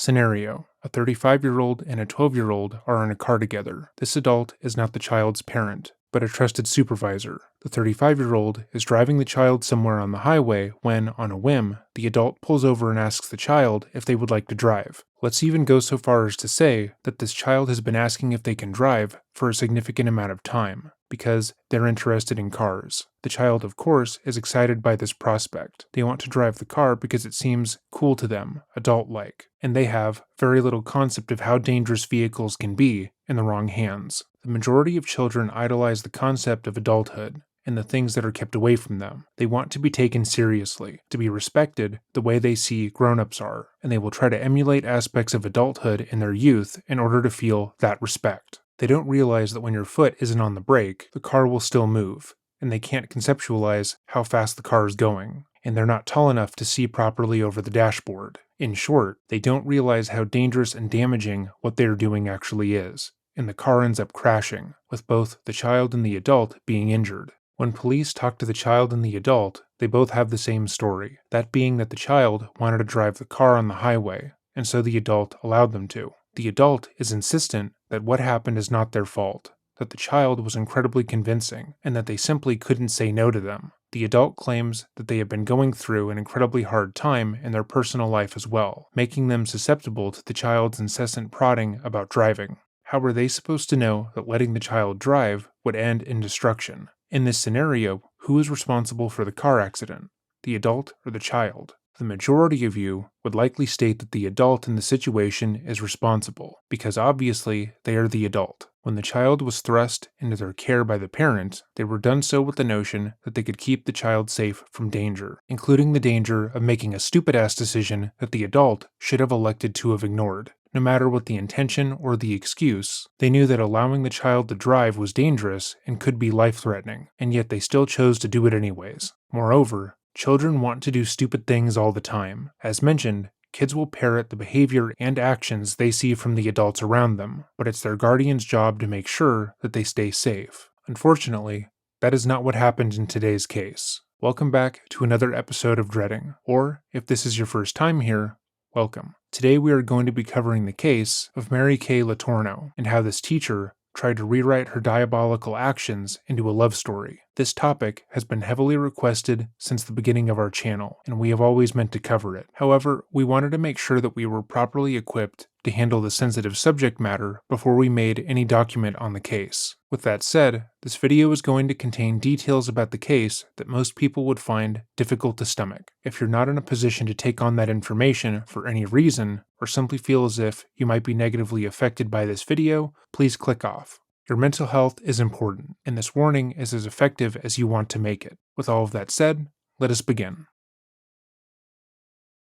Scenario: a 35-year-old and a 12-year-old are in a car together. This adult is not the child's parent, but a trusted supervisor. The 35-year-old is driving the child somewhere on the highway when, on a whim, the adult pulls over and asks the child if they would like to drive. Let's even go so far as to say that this child has been asking if they can drive for a significant amount of time, because they're interested in cars. The child, of course, is excited by this prospect. They want to drive the car because it seems cool to them, adult-like, and they have very little concept of how dangerous vehicles can be in the wrong hands. The majority of children idolize the concept of adulthood and the things that are kept away from them. They want to be taken seriously, to be respected the way they see grown-ups are, and they will try to emulate aspects of adulthood in their youth in order to feel that respect. They don't realize that when your foot isn't on the brake, the car will still move, and they can't conceptualize how fast the car is going, and they're not tall enough to see properly over the dashboard. In short, they don't realize how dangerous and damaging what they're doing actually is, and the car ends up crashing, with both the child and the adult being injured. When police talk to the child and the adult, they both have the same story, that being that the child wanted to drive the car on the highway, and so the adult allowed them to. The adult is insistent that what happened is not their fault, that the child was incredibly convincing, and that they simply couldn't say no to them. The adult claims that they have been going through an incredibly hard time in their personal life as well, making them susceptible to the child's incessant prodding about driving. How were they supposed to know that letting the child drive would end in destruction? In this scenario, who is responsible for the car accident? The adult or the child? The majority of you would likely state that the adult in the situation is responsible, because obviously they are the adult. When the child was thrust into their care by the parent, they were done so with the notion that they could keep the child safe from danger, including the danger of making a stupid-ass decision that the adult should have elected to have ignored. No matter what the intention or the excuse, they knew that allowing the child to drive was dangerous and could be life-threatening, and yet they still chose to do it anyways. Moreover, children want to do stupid things all the time. As mentioned, kids will parrot the behavior and actions they see from the adults around them, but it's their guardian's job to make sure that they stay safe. Unfortunately, that is not what happened in today's case. Welcome back to another episode of Dreading, or if this is your first time here, welcome. Today we are going to be covering the case of Mary Kay Letourneau and how this teacher tried to rewrite her diabolical actions into a love story. This topic has been heavily requested since the beginning of our channel, and we have always meant to cover it. However, we wanted to make sure that we were properly equipped to handle the sensitive subject matter before we made any document on the case. With that said, this video is going to contain details about the case that most people would find difficult to stomach. If you're not in a position to take on that information for any reason, or simply feel as if you might be negatively affected by this video, please click off. Your mental health is important, and this warning is as effective as you want to make it. With all of that said, let us begin.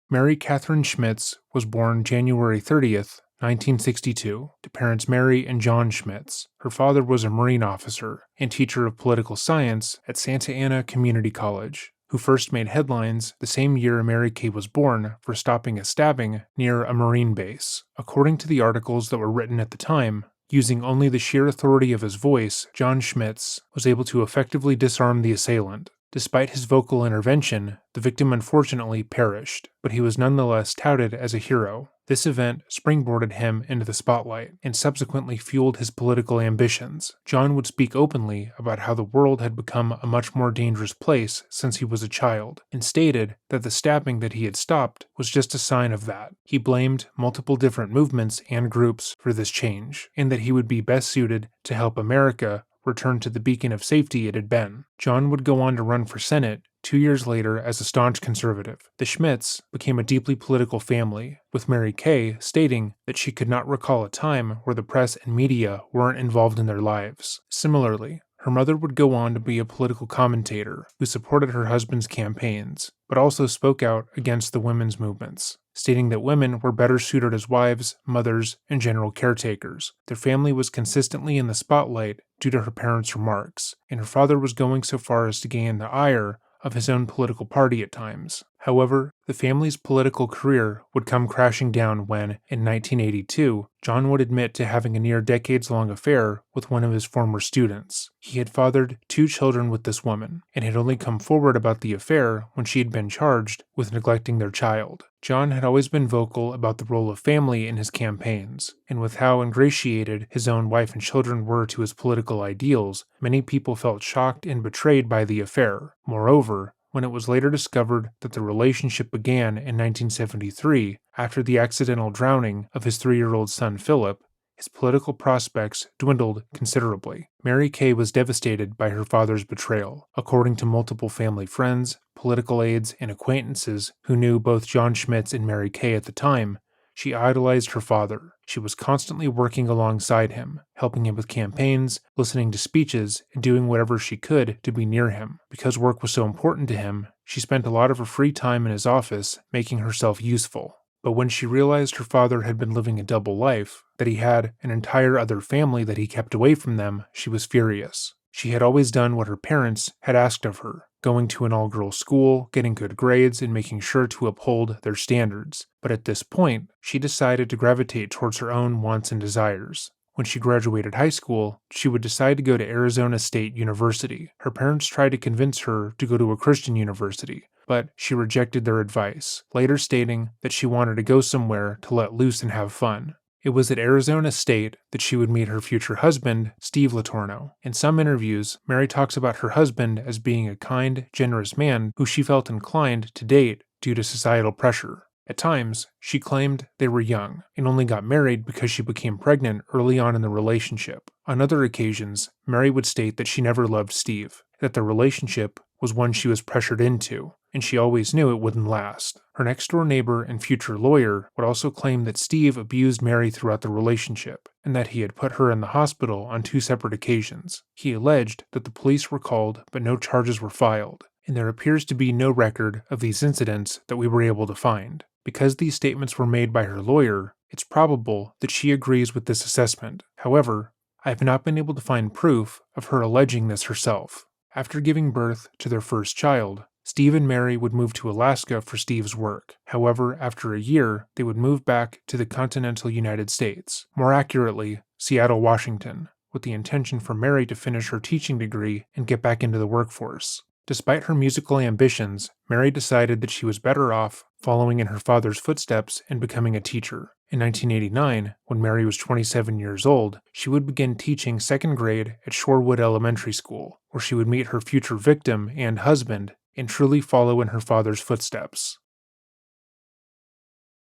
Mary Catherine Schmitz was born January 30th, 1962, to parents Mary and John Schmitz. Her father was a Marine officer and teacher of political science at Santa Ana Community College, who first made headlines the same year Mary Kay was born for stopping a stabbing near a Marine base. According to the articles that were written at the time, using only the sheer authority of his voice, John Schmitz was able to effectively disarm the assailant. Despite his vocal intervention, the victim unfortunately perished, but he was nonetheless touted as a hero. This event springboarded him into the spotlight and subsequently fueled his political ambitions. John would speak openly about how the world had become a much more dangerous place since he was a child, and stated that the stabbing that he had stopped was just a sign of that. He blamed multiple different movements and groups for this change, and that he would be best suited to help America return to the beacon of safety it had been. John would go on to run for Senate 2 years later as a staunch conservative. The Schmitz became a deeply political family, with Mary Kay stating that she could not recall a time where the press and media weren't involved in their lives. Similarly, her mother would go on to be a political commentator who supported her husband's campaigns, but also spoke out against the women's movements, stating that women were better suited as wives, mothers, and general caretakers. Their family was consistently in the spotlight due to her parents' remarks, and her father was going so far as to gain the ire of his own political party at times. However, the family's political career would come crashing down when, in 1982, John would admit to having a near decades-long affair with one of his former students. He had fathered 2 children with this woman, and had only come forward about the affair when she had been charged with neglecting their child. John had always been vocal about the role of family in his campaigns, and with how ingratiated his own wife and children were to his political ideals, many people felt shocked and betrayed by the affair. Moreover, when it was later discovered that the relationship began in 1973 after the accidental drowning of his 3-year-old son Philip, his political prospects dwindled considerably. Mary Kay was devastated by her father's betrayal. According to multiple family friends, political aides, and acquaintances who knew both John Schmitz and Mary Kay at the time, she idolized her father. She was constantly working alongside him, helping him with campaigns, listening to speeches, and doing whatever she could to be near him. Because work was so important to him, she spent a lot of her free time in his office making herself useful. But when she realized her father had been living a double life, that he had an entire other family that he kept away from them, she was furious. She had always done what her parents had asked of her, going to an all-girls school, getting good grades, and making sure to uphold their standards. But at this point, she decided to gravitate towards her own wants and desires. When she graduated high school, she would decide to go to Arizona State University. Her parents tried to convince her to go to a Christian university, but she rejected their advice, later stating that she wanted to go somewhere to let loose and have fun. It was at Arizona State that she would meet her future husband, Steve Letourneau. In some interviews, Mary talks about her husband as being a kind, generous man who she felt inclined to date due to societal pressure. At times, she claimed they were young and only got married because she became pregnant early on in the relationship. On other occasions, Mary would state that she never loved Steve, that the relationship was one she was pressured into, and she always knew it wouldn't last. Her next-door neighbor and future lawyer would also claim that Steve abused Mary throughout the relationship, and that he had put her in the hospital on 2 separate occasions. He alleged that the police were called, but no charges were filed, and there appears to be no record of these incidents that we were able to find. Because these statements were made by her lawyer, it's probable that she agrees with this assessment. However, I have not been able to find proof of her alleging this herself. After giving birth to their first child, Steve and Mary would move to Alaska for Steve's work. However, after a year, they would move back to the continental United States, more accurately, Seattle, Washington, with the intention for Mary to finish her teaching degree and get back into the workforce. Despite her musical ambitions, Mary decided that she was better off following in her father's footsteps and becoming a teacher. In 1989, when Mary was 27 years old, she would begin teaching 2nd grade at Shorewood Elementary School, where she would meet her future victim and husband and truly follow in her father's footsteps.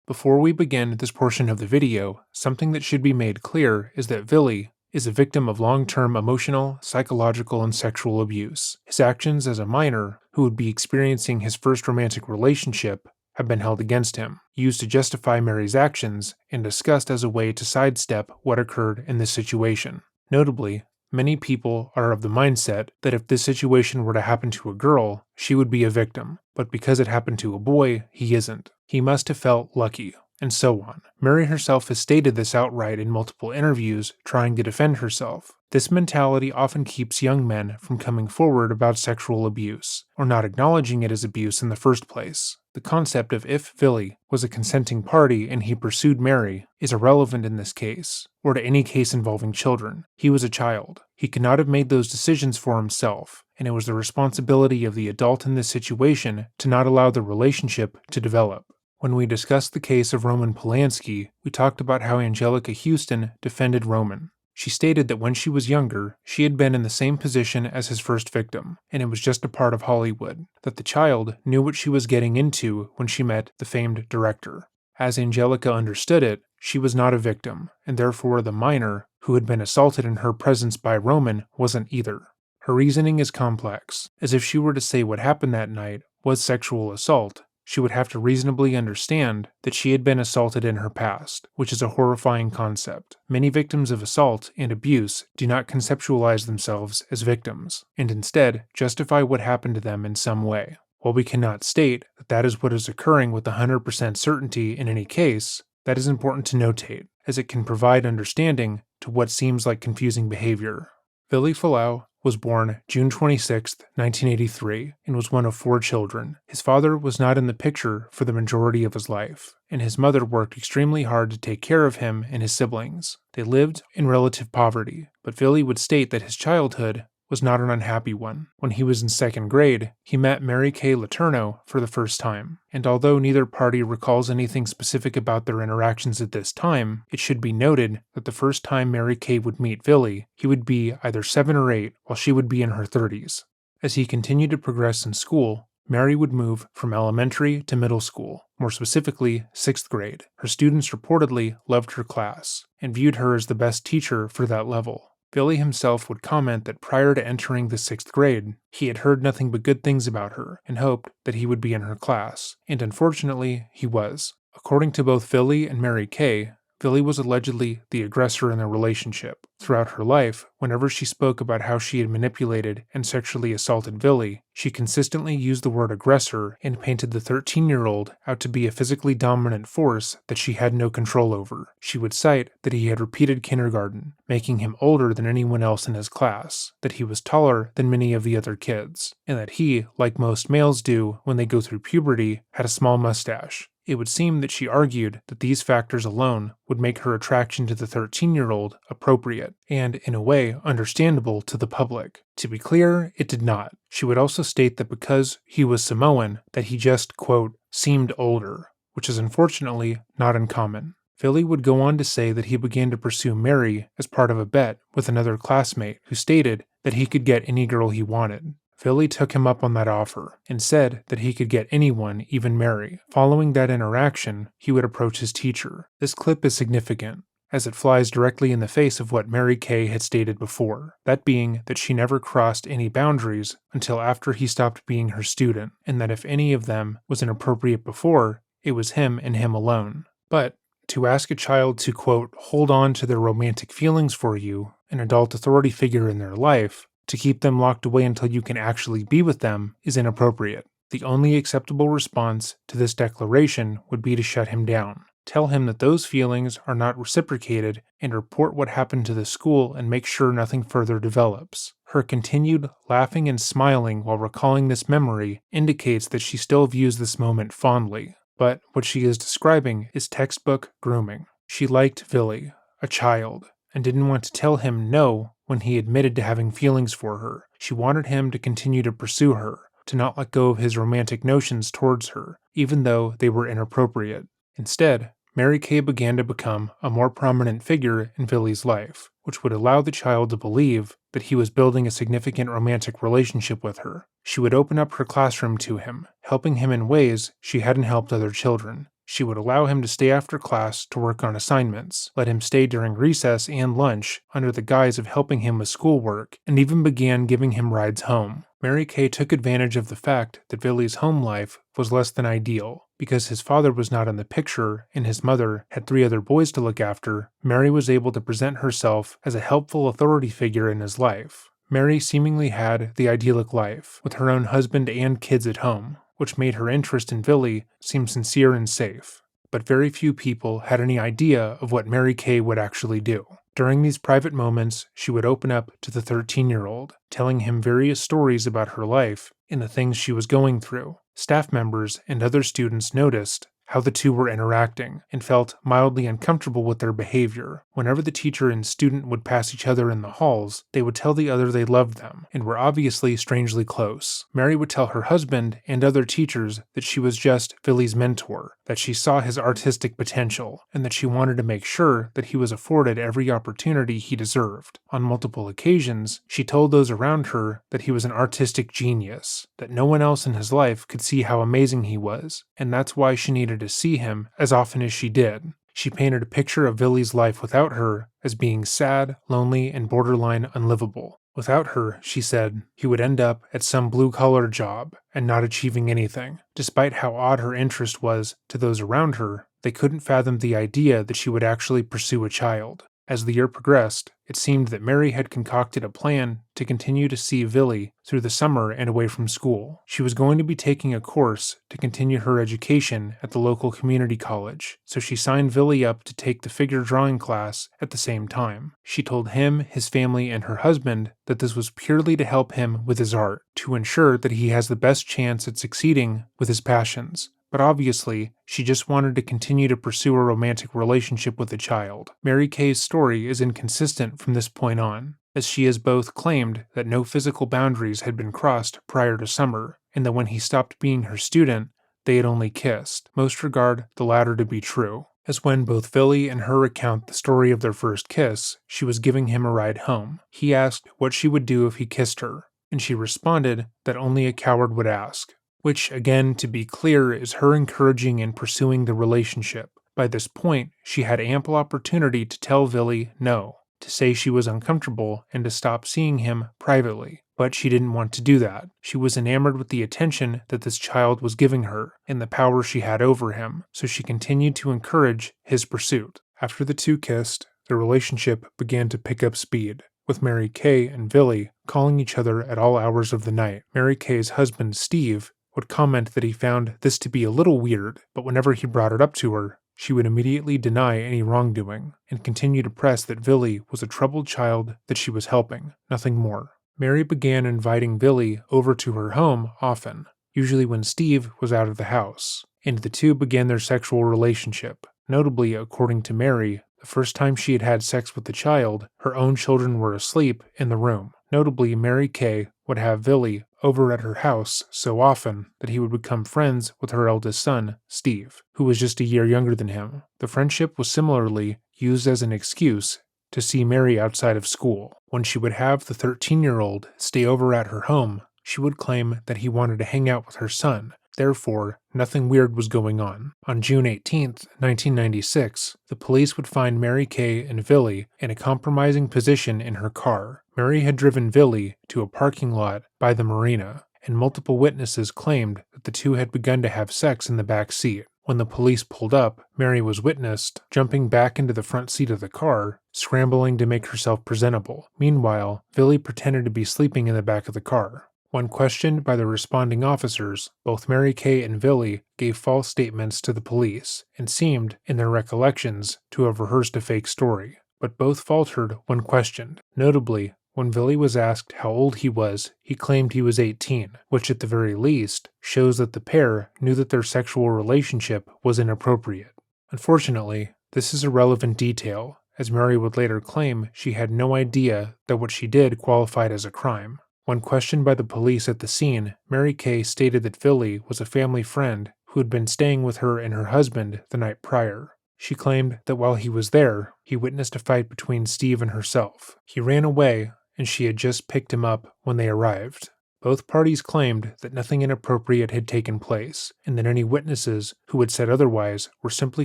Before we begin this portion of the video, something that should be made clear is that Billy is a victim of long-term emotional, psychological, and sexual abuse. His actions as a minor, who would be experiencing his first romantic relationship, have been held against him, used to justify Mary's actions, and discussed as a way to sidestep what occurred in this situation. Notably, many people are of the mindset that if this situation were to happen to a girl, she would be a victim, but because it happened to a boy, he isn't. He must have felt lucky, and so on. Mary herself has stated this outright in multiple interviews, trying to defend herself. This mentality often keeps young men from coming forward about sexual abuse, or not acknowledging it as abuse in the first place. The concept of if Billy was a consenting party and he pursued Mary is irrelevant in this case, or to any case involving children. He was a child. He could not have made those decisions for himself, and it was the responsibility of the adult in this situation to not allow the relationship to develop. When we discussed the case of Roman Polanski, we talked about how Angelica Houston defended Roman. She stated that when she was younger, she had been in the same position as his first victim, and it was just a part of Hollywood, that the child knew what she was getting into when she met the famed director. As Angelica understood it, she was not a victim, and therefore the minor, who had been assaulted in her presence by Roman, wasn't either. Her reasoning is complex, as if she were to say what happened that night was sexual assault, she would have to reasonably understand that she had been assaulted in her past, which is a horrifying concept. Many victims of assault and abuse do not conceptualize themselves as victims, and instead justify what happened to them in some way. While we cannot state that that is what is occurring with 100% certainty in any case, that is important to notate, as it can provide understanding to what seems like confusing behavior. Billy Falau was born June 26, 1983, and was one of 4 children. His father was not in the picture for the majority of his life, and his mother worked extremely hard to take care of him and his siblings. They lived in relative poverty, but Billy would state that his childhood was not an unhappy one. When he was in 2nd grade, he met Mary Kay Letourneau for the first time, and although neither party recalls anything specific about their interactions at this time, it should be noted that the first time Mary Kay would meet Billy, he would be either 7 or 8, while she would be in her 30s. As he continued to progress in school, Mary would move from elementary to middle school, more specifically 6th grade. Her students reportedly loved her class, and viewed her as the best teacher for that level. Billy himself would comment that prior to entering the 6th grade, he had heard nothing but good things about her and hoped that he would be in her class, and unfortunately, he was. According to both Billy and Mary Kay, Billy was allegedly the aggressor in their relationship. Throughout her life, whenever she spoke about how she had manipulated and sexually assaulted Billy, she consistently used the word aggressor and painted the 13-year-old out to be a physically dominant force that she had no control over. She would cite that he had repeated kindergarten, making him older than anyone else in his class, that he was taller than many of the other kids, and that he, like most males do when they go through puberty, had a small mustache. It would seem that she argued that these factors alone would make her attraction to the 13-year-old appropriate and, in a way, understandable to the public. To be clear, it did not. She would also state that because he was Samoan, that he just, quote, seemed older, which is unfortunately not uncommon. Billy would go on to say that he began to pursue Mary as part of a bet with another classmate who stated that he could get any girl he wanted. Billy took him up on that offer and said that he could get anyone, even Mary. Following that interaction, he would approach his teacher. This clip is significant, as it flies directly in the face of what Mary Kay had stated before, that being that she never crossed any boundaries until after he stopped being her student, and that if any of them was inappropriate before, it was him and him alone. But to ask a child to, quote, hold on to their romantic feelings for you, an adult authority figure in their life, to keep them locked away until you can actually be with them, is inappropriate. The only acceptable response to this declaration would be to shut him down. Tell him that those feelings are not reciprocated and report what happened to the school and make sure nothing further develops. Her continued laughing and smiling while recalling this memory indicates that she still views this moment fondly. But what she is describing is textbook grooming. She liked Billy, a child, and didn't want to tell him no when he admitted to having feelings for her. She wanted him to continue to pursue her, to not let go of his romantic notions towards her, even though they were inappropriate. Instead, Mary Kay began to become a more prominent figure in Billy's life, which would allow the child to believe that he was building a significant romantic relationship with her. She would open up her classroom to him, helping him in ways she hadn't helped other children. She would allow him to stay after class to work on assignments, let him stay during recess and lunch under the guise of helping him with schoolwork, and even began giving him rides home. Mary Kay took advantage of the fact that Billy's home life was less than ideal. Because his father was not in the picture and his mother had 3 other boys to look after, Mary was able to present herself as a helpful authority figure in his life. Mary seemingly had the idyllic life, with her own husband and kids at home, which made her interest in Billy seem sincere and safe. But very few people had any idea of what Mary Kay would actually do. During these private moments, she would open up to the 13-year-old, telling him various stories about her life and the things she was going through. Staff members and other students noticed how the two were interacting and felt mildly uncomfortable with their behavior. Whenever the teacher and student would pass each other in the halls, they would tell the other they loved them and were obviously strangely close. Mary would tell her husband and other teachers that she was just Billy's mentor, that she saw his artistic potential, and that she wanted to make sure that he was afforded every opportunity he deserved. On multiple occasions, she told those around her that he was an artistic genius, that no one else in his life could see how amazing he was, and that's why she needed to see him as often as she did. She painted a picture of Billy's life without her as being sad, lonely, and borderline unlivable. Without her, she said, he would end up at some blue-collar job and not achieving anything. Despite how odd her interest was to those around her, they couldn't fathom the idea that she would actually pursue a child. As the year progressed, it seemed that Mary had concocted a plan to continue to see Villy through the summer and away from school. She was going to be taking a course to continue her education at the local community college, so she signed Villy up to take the figure drawing class at the same time. She told him, his family, and her husband that this was purely to help him with his art, to ensure that he has the best chance at succeeding with his passions. But obviously, she just wanted to continue to pursue a romantic relationship with the child. Mary Kay's story is inconsistent from this point on, as she has both claimed that no physical boundaries had been crossed prior to summer, and that when he stopped being her student, they had only kissed. Most regard the latter to be true, as when both Villy and her recount the story of their first kiss, she was giving him a ride home. He asked what she would do if he kissed her, and she responded that only a coward would ask. Which, again, to be clear, is her encouraging and pursuing the relationship. By this point, she had ample opportunity to tell Villy no, to say she was uncomfortable, and to stop seeing him privately. But she didn't want to do that. She was enamored with the attention that this child was giving her, and the power she had over him, so she continued to encourage his pursuit. After the two kissed, their relationship began to pick up speed, with Mary Kay and Villy calling each other at all hours of the night. Mary Kay's husband, Steve, would comment that he found this to be a little weird, but whenever he brought it up to her, she would immediately deny any wrongdoing, and continue to press that Villy was a troubled child that she was helping, nothing more. Mary began inviting Villy over to her home often, usually when Steve was out of the house, and the two began their sexual relationship. Notably, according to Mary, the first time she had had sex with the child, her own children were asleep in the room. Notably, Mary Kay would have Villy over at her house so often that he would become friends with her eldest son, Steve, who was just a year younger than him. The friendship was similarly used as an excuse to see Mary outside of school. When she would have the 13-year-old stay over at her home, she would claim that he wanted to hang out with her son. Therefore, nothing weird was going on. On June 18, 1996, the police would find Mary Kay and Villy in a compromising position in her car. Mary had driven Villy to a parking lot by the marina, and multiple witnesses claimed that the two had begun to have sex in the back seat. When the police pulled up, Mary was witnessed jumping back into the front seat of the car, scrambling to make herself presentable. Meanwhile, Villy pretended to be sleeping in the back of the car. When questioned by the responding officers, both Mary Kay and Villy gave false statements to the police and seemed, in their recollections, to have rehearsed a fake story, but both faltered when questioned. Notably, when Villy was asked how old he was, he claimed he was 18, which at the very least shows that the pair knew that their sexual relationship was inappropriate. Unfortunately, this is a relevant detail, as Mary would later claim she had no idea that what she did qualified as a crime. When questioned by the police at the scene, Mary Kay stated that Villy was a family friend who had been staying with her and her husband the night prior. She claimed that while he was there, he witnessed a fight between Steve and herself. He ran away, and she had just picked him up when they arrived. Both parties claimed that nothing inappropriate had taken place, and that any witnesses who had said otherwise were simply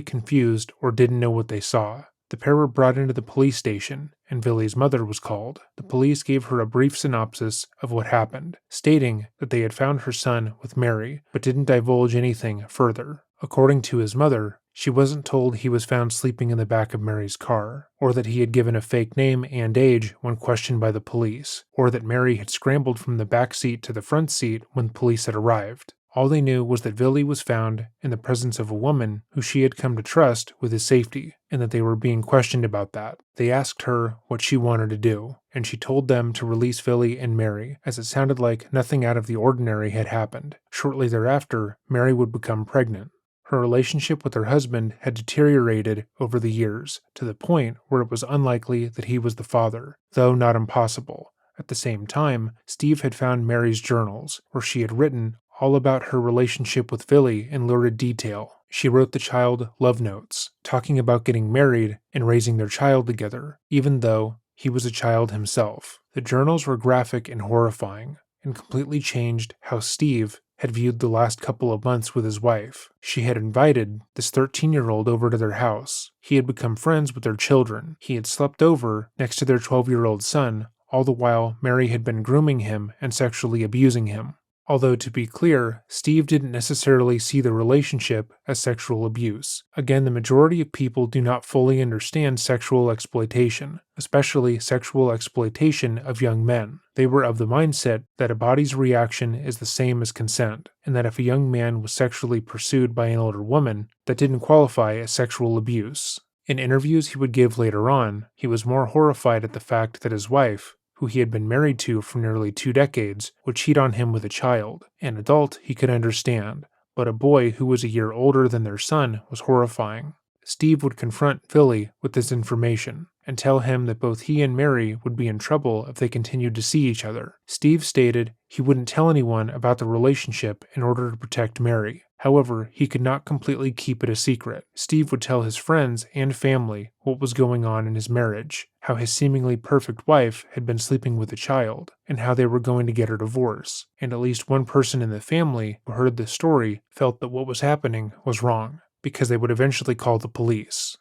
confused or didn't know what they saw. The pair were brought into the police station, and Villy's mother was called. The police gave her a brief synopsis of what happened, stating that they had found her son with Mary, but didn't divulge anything further. According to his mother, she wasn't told he was found sleeping in the back of Mary's car, or that he had given a fake name and age when questioned by the police, or that Mary had scrambled from the back seat to the front seat when police had arrived. All they knew was that Villy was found in the presence of a woman who she had come to trust with his safety, and that they were being questioned about that. They asked her what she wanted to do, and she told them to release Villy and Mary, as it sounded like nothing out of the ordinary had happened. Shortly thereafter, Mary would become pregnant. Her relationship with her husband had deteriorated over the years, to the point where it was unlikely that he was the father, though not impossible. At the same time, Steve had found Mary's journals, where she had written all about her relationship with Villy in lurid detail. She wrote the child love notes, talking about getting married and raising their child together, even though he was a child himself. The journals were graphic and horrifying, and completely changed how Steve had viewed the last couple of months with his wife. She had invited this 13-year-old over to their house. He had become friends with their children. He had slept over next to their 12-year-old son, all the while Mary had been grooming him and sexually abusing him. Although, to be clear, Steve didn't necessarily see the relationship as sexual abuse. Again, the majority of people do not fully understand sexual exploitation, especially sexual exploitation of young men. They were of the mindset that a body's reaction is the same as consent, and that if a young man was sexually pursued by an older woman, that didn't qualify as sexual abuse. In interviews he would give later on, he was more horrified at the fact that his wife, who he had been married to for nearly 2 decades, would cheat on him with a child. An adult he could understand, but a boy who was a year older than their son was horrifying. Steve would confront Billy with this information and tell him that both he and Mary would be in trouble if they continued to see each other. Steve stated he wouldn't tell anyone about the relationship in order to protect Mary. However, he could not completely keep it a secret. Steve would tell his friends and family what was going on in his marriage, how his seemingly perfect wife had been sleeping with a child, and how they were going to get her divorce. And at least one person in the family who heard the story felt that what was happening was wrong, because they would eventually call the police.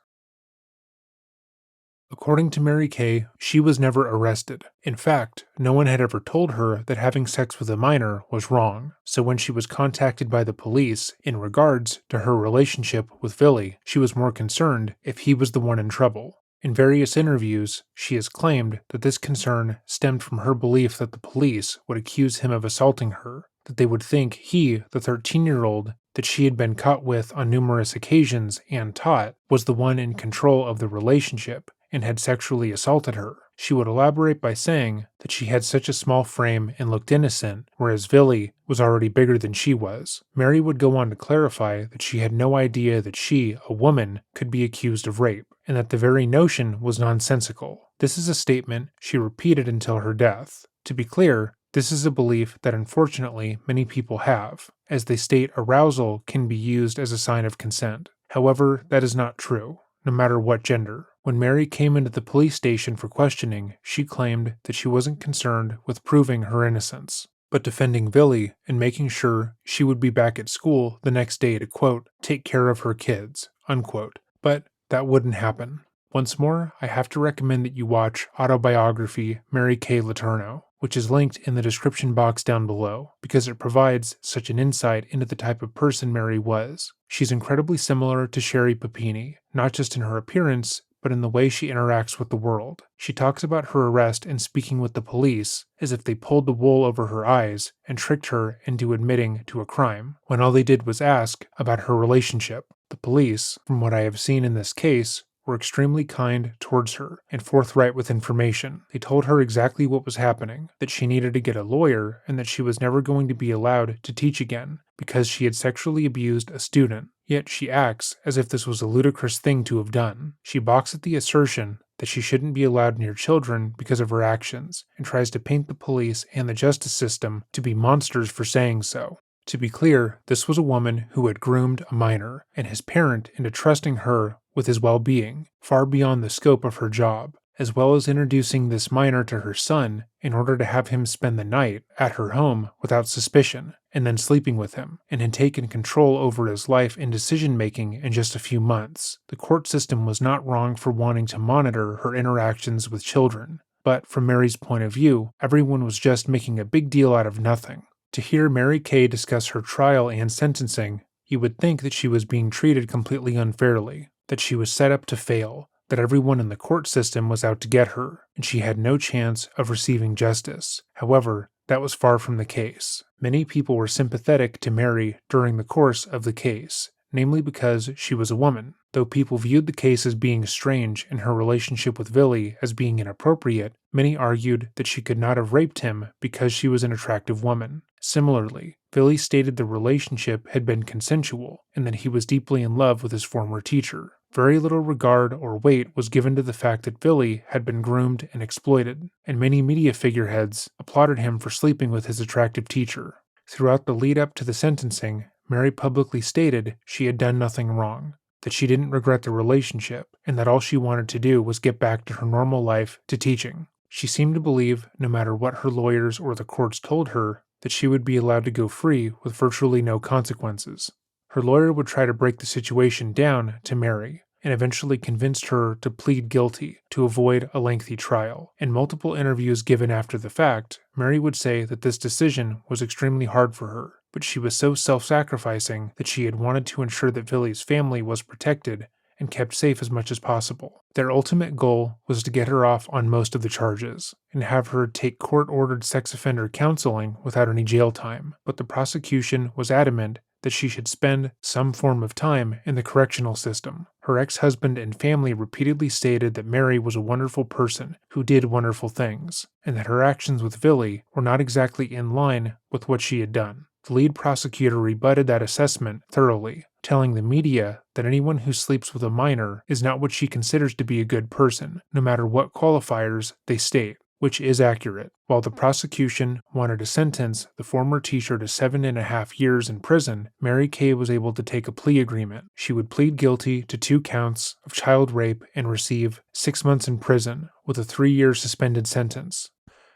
According to Mary Kay, she was never arrested. In fact, no one had ever told her that having sex with a minor was wrong. So when she was contacted by the police in regards to her relationship with Billy, she was more concerned if he was the one in trouble. In various interviews, she has claimed that this concern stemmed from her belief that the police would accuse him of assaulting her, that they would think he, the 13-year-old, that she had been caught with on numerous occasions and taught, was the one in control of the relationship and had sexually assaulted her. She would elaborate by saying that she had such a small frame and looked innocent, whereas Billy was already bigger than she was. Mary would go on to clarify that she had no idea that she, a woman, could be accused of rape, and that the very notion was nonsensical. This is a statement she repeated until her death. To be clear, this is a belief that unfortunately many people have, as they state arousal can be used as a sign of consent. However, that is not true, no matter what gender. When Mary came into the police station for questioning, she claimed that she wasn't concerned with proving her innocence, but defending Billy and making sure she would be back at school the next day to, quote, take care of her kids, unquote. But that wouldn't happen. Once more, I have to recommend that you watch Autobiography Mary Kay Letourneau, which is linked in the description box down below, because it provides such an insight into the type of person Mary was. She's incredibly similar to Sherry Papini, not just in her appearance, but in the way she interacts with the world. She talks about her arrest and speaking with the police as if they pulled the wool over her eyes and tricked her into admitting to a crime, when all they did was ask about her relationship. The police, from what I have seen in this case, were extremely kind towards her and forthright with information. They told her exactly what was happening, that she needed to get a lawyer and that she was never going to be allowed to teach again because she had sexually abused a student. Yet she acts as if this was a ludicrous thing to have done. She balks at the assertion that she shouldn't be allowed near children because of her actions and tries to paint the police and the justice system to be monsters for saying so. To be clear, this was a woman who had groomed a minor and his parent into trusting her with his well-being, far beyond the scope of her job, as well as introducing this minor to her son in order to have him spend the night at her home without suspicion, and then sleeping with him, and had taken control over his life and decision-making in just a few months. The court system was not wrong for wanting to monitor her interactions with children, but from Mary's point of view, everyone was just making a big deal out of nothing. To hear Mary Kay discuss her trial and sentencing, you would think that she was being treated completely unfairly, that she was set up to fail, that everyone in the court system was out to get her, and she had no chance of receiving justice. However, that was far from the case. Many people were sympathetic to Mary during the course of the case, namely because she was a woman. Though people viewed the case as being strange and her relationship with Billy as being inappropriate, many argued that she could not have raped him because she was an attractive woman. Similarly, Billy stated the relationship had been consensual and that he was deeply in love with his former teacher. Very little regard or weight was given to the fact that Billy had been groomed and exploited, and many media figureheads applauded him for sleeping with his attractive teacher. Throughout the lead-up to the sentencing, Mary publicly stated she had done nothing wrong, that she didn't regret the relationship, and that all she wanted to do was get back to her normal life, to teaching. She seemed to believe, no matter what her lawyers or the courts told her, that she would be allowed to go free with virtually no consequences. Her lawyer would try to break the situation down to Mary, and eventually convinced her to plead guilty to avoid a lengthy trial. In multiple interviews given after the fact, Mary would say that this decision was extremely hard for her, but she was so self-sacrificing that she had wanted to ensure that Billy's family was protected and kept safe as much as possible. Their ultimate goal was to get her off on most of the charges and have her take court-ordered sex offender counseling without any jail time, but the prosecution was adamant that she should spend some form of time in the correctional system. Her ex-husband and family repeatedly stated that Mary was a wonderful person who did wonderful things, and that her actions with Billy were not exactly in line with what she had done. The lead prosecutor rebutted that assessment thoroughly, telling the media that anyone who sleeps with a minor is not what she considers to be a good person, no matter what qualifiers they state, which is accurate. While the prosecution wanted to sentence the former teacher to 7.5 years in prison, Mary Kay was able to take a plea agreement. She would plead guilty to 2 counts of child rape and receive 6 months in prison with a 3-year suspended sentence.